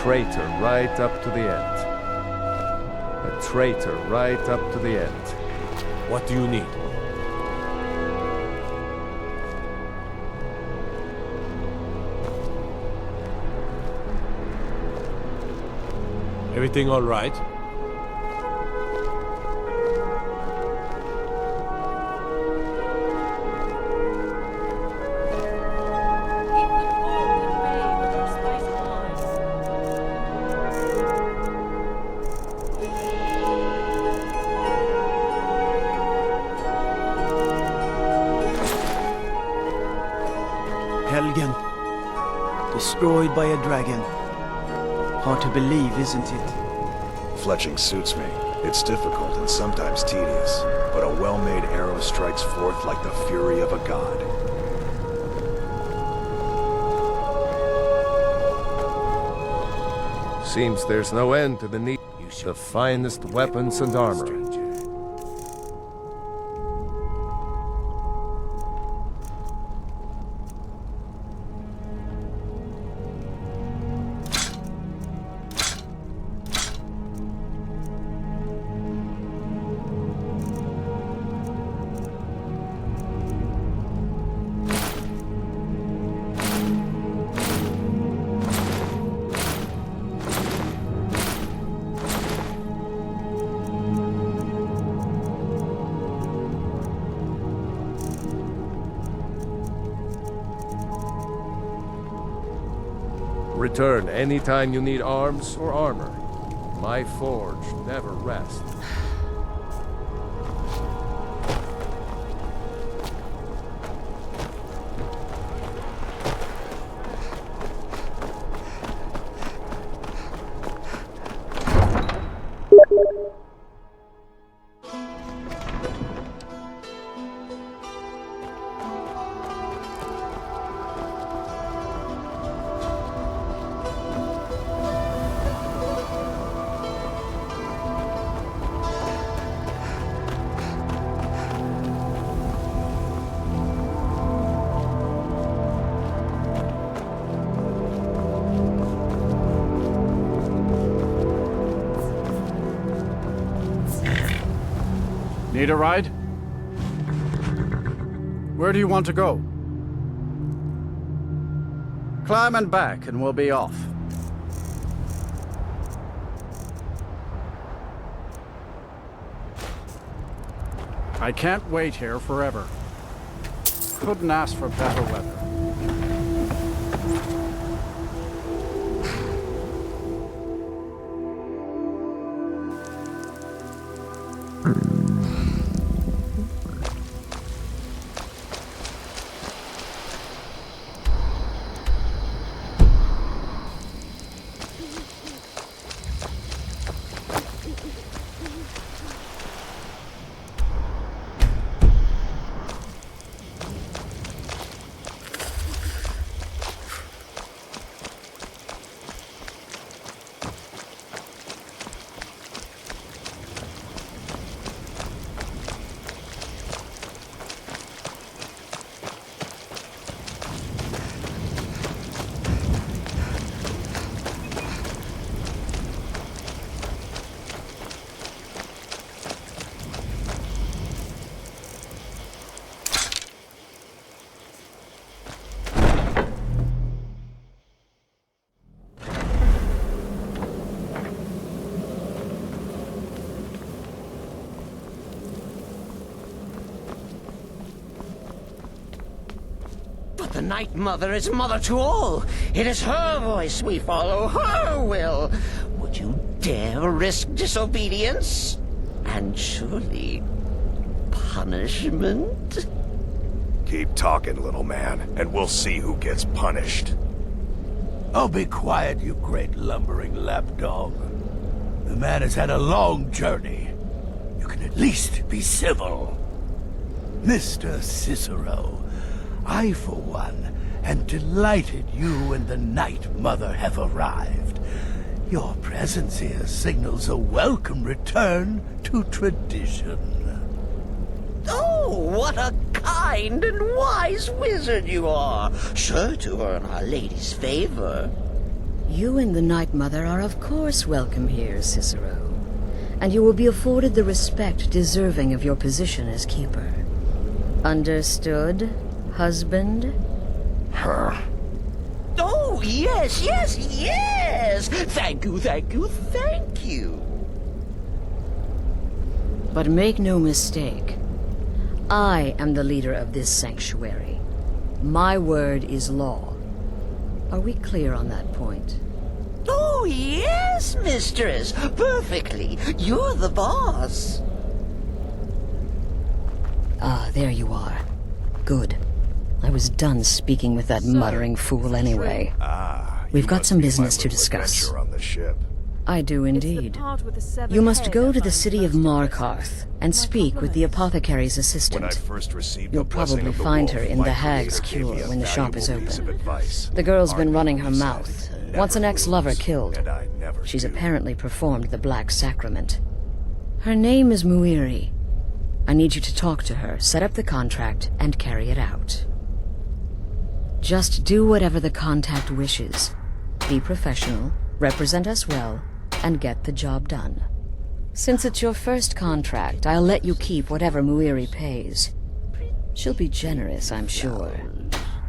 Traitor right up to the end. A traitor right up to the end. What do you need? Everything all right? Helgen, destroyed by a dragon. Hard to believe, isn't it? Fletching suits me. It's difficult and sometimes tedious, but a well-made arrow strikes forth like the fury of a god. Seems there's no end to the need of the finest weapons and armor. Return anytime you need arms or armor. My forge never rests. Need a ride? Where do you want to go? Climb and back and we'll be off. I can't wait here forever. Couldn't ask for better weather. The Night Mother is mother to all. It is her voice we follow, her will. Would you dare risk disobedience? And surely punishment? Keep talking, little man, and we'll see who gets punished. Oh, be quiet, you great lumbering lapdog. The man has had a long journey. You can at least be civil. Mr. Cicero, I, for one, am delighted you and the Night Mother have arrived. Your presence here signals a welcome return to tradition. Oh, what a kind and wise wizard you are! Sure to earn Our Lady's favor. You and the Night Mother are of course welcome here, Cicero. And you will be afforded the respect deserving of your position as keeper. Understood, husband? Her. Oh, yes, yes, yes! Thank you, thank you, thank you! But make no mistake. I am the leader of this sanctuary. My word is law. Are we clear on that point? Oh, yes, mistress. Perfectly. You're the boss. Ah, there you are. Good. I was done speaking with that muttering fool anyway. We've got some business to discuss. the ship. I do indeed. You must go to the city of Markarth and speak with the apothecary's assistant. When I first received You'll the blessing probably of the find wolf, her in my the Hag's creator gave me Cure a when the shop is valuable piece of open. advice. The girl's been running her He said, mouth. "Never Once an ex-lover lose," killed, and I never she's do. apparently performed the Black Sacrament. Her name is Muiri. I need you to talk to her, set up the contract, and carry it out. Just do whatever the contact wishes. Be professional, represent us well, and get the job done. Since it's your first contract, I'll let you keep whatever Muiri pays. She'll be generous, I'm sure.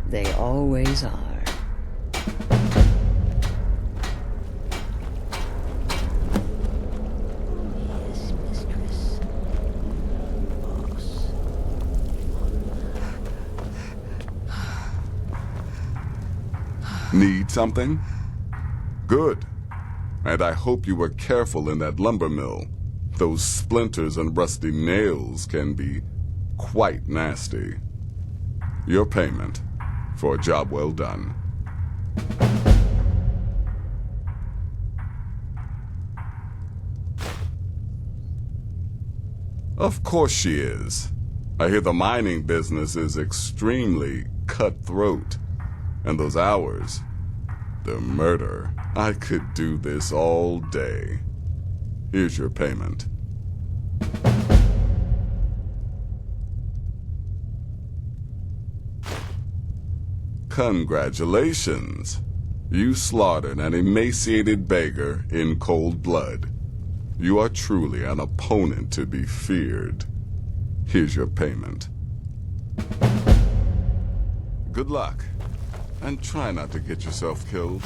They always are. Need something? Good. And I hope you were careful in that lumber mill. Those splinters and rusty nails can be quite nasty. Your payment for a job well done. Of course she is. I hear the mining business is extremely cutthroat. And those hours, the murder. I could do this all day. Here's your payment. Congratulations. You slaughtered an emaciated beggar in cold blood. You are truly an opponent to be feared. Here's your payment. Good luck. And try not to get yourself killed.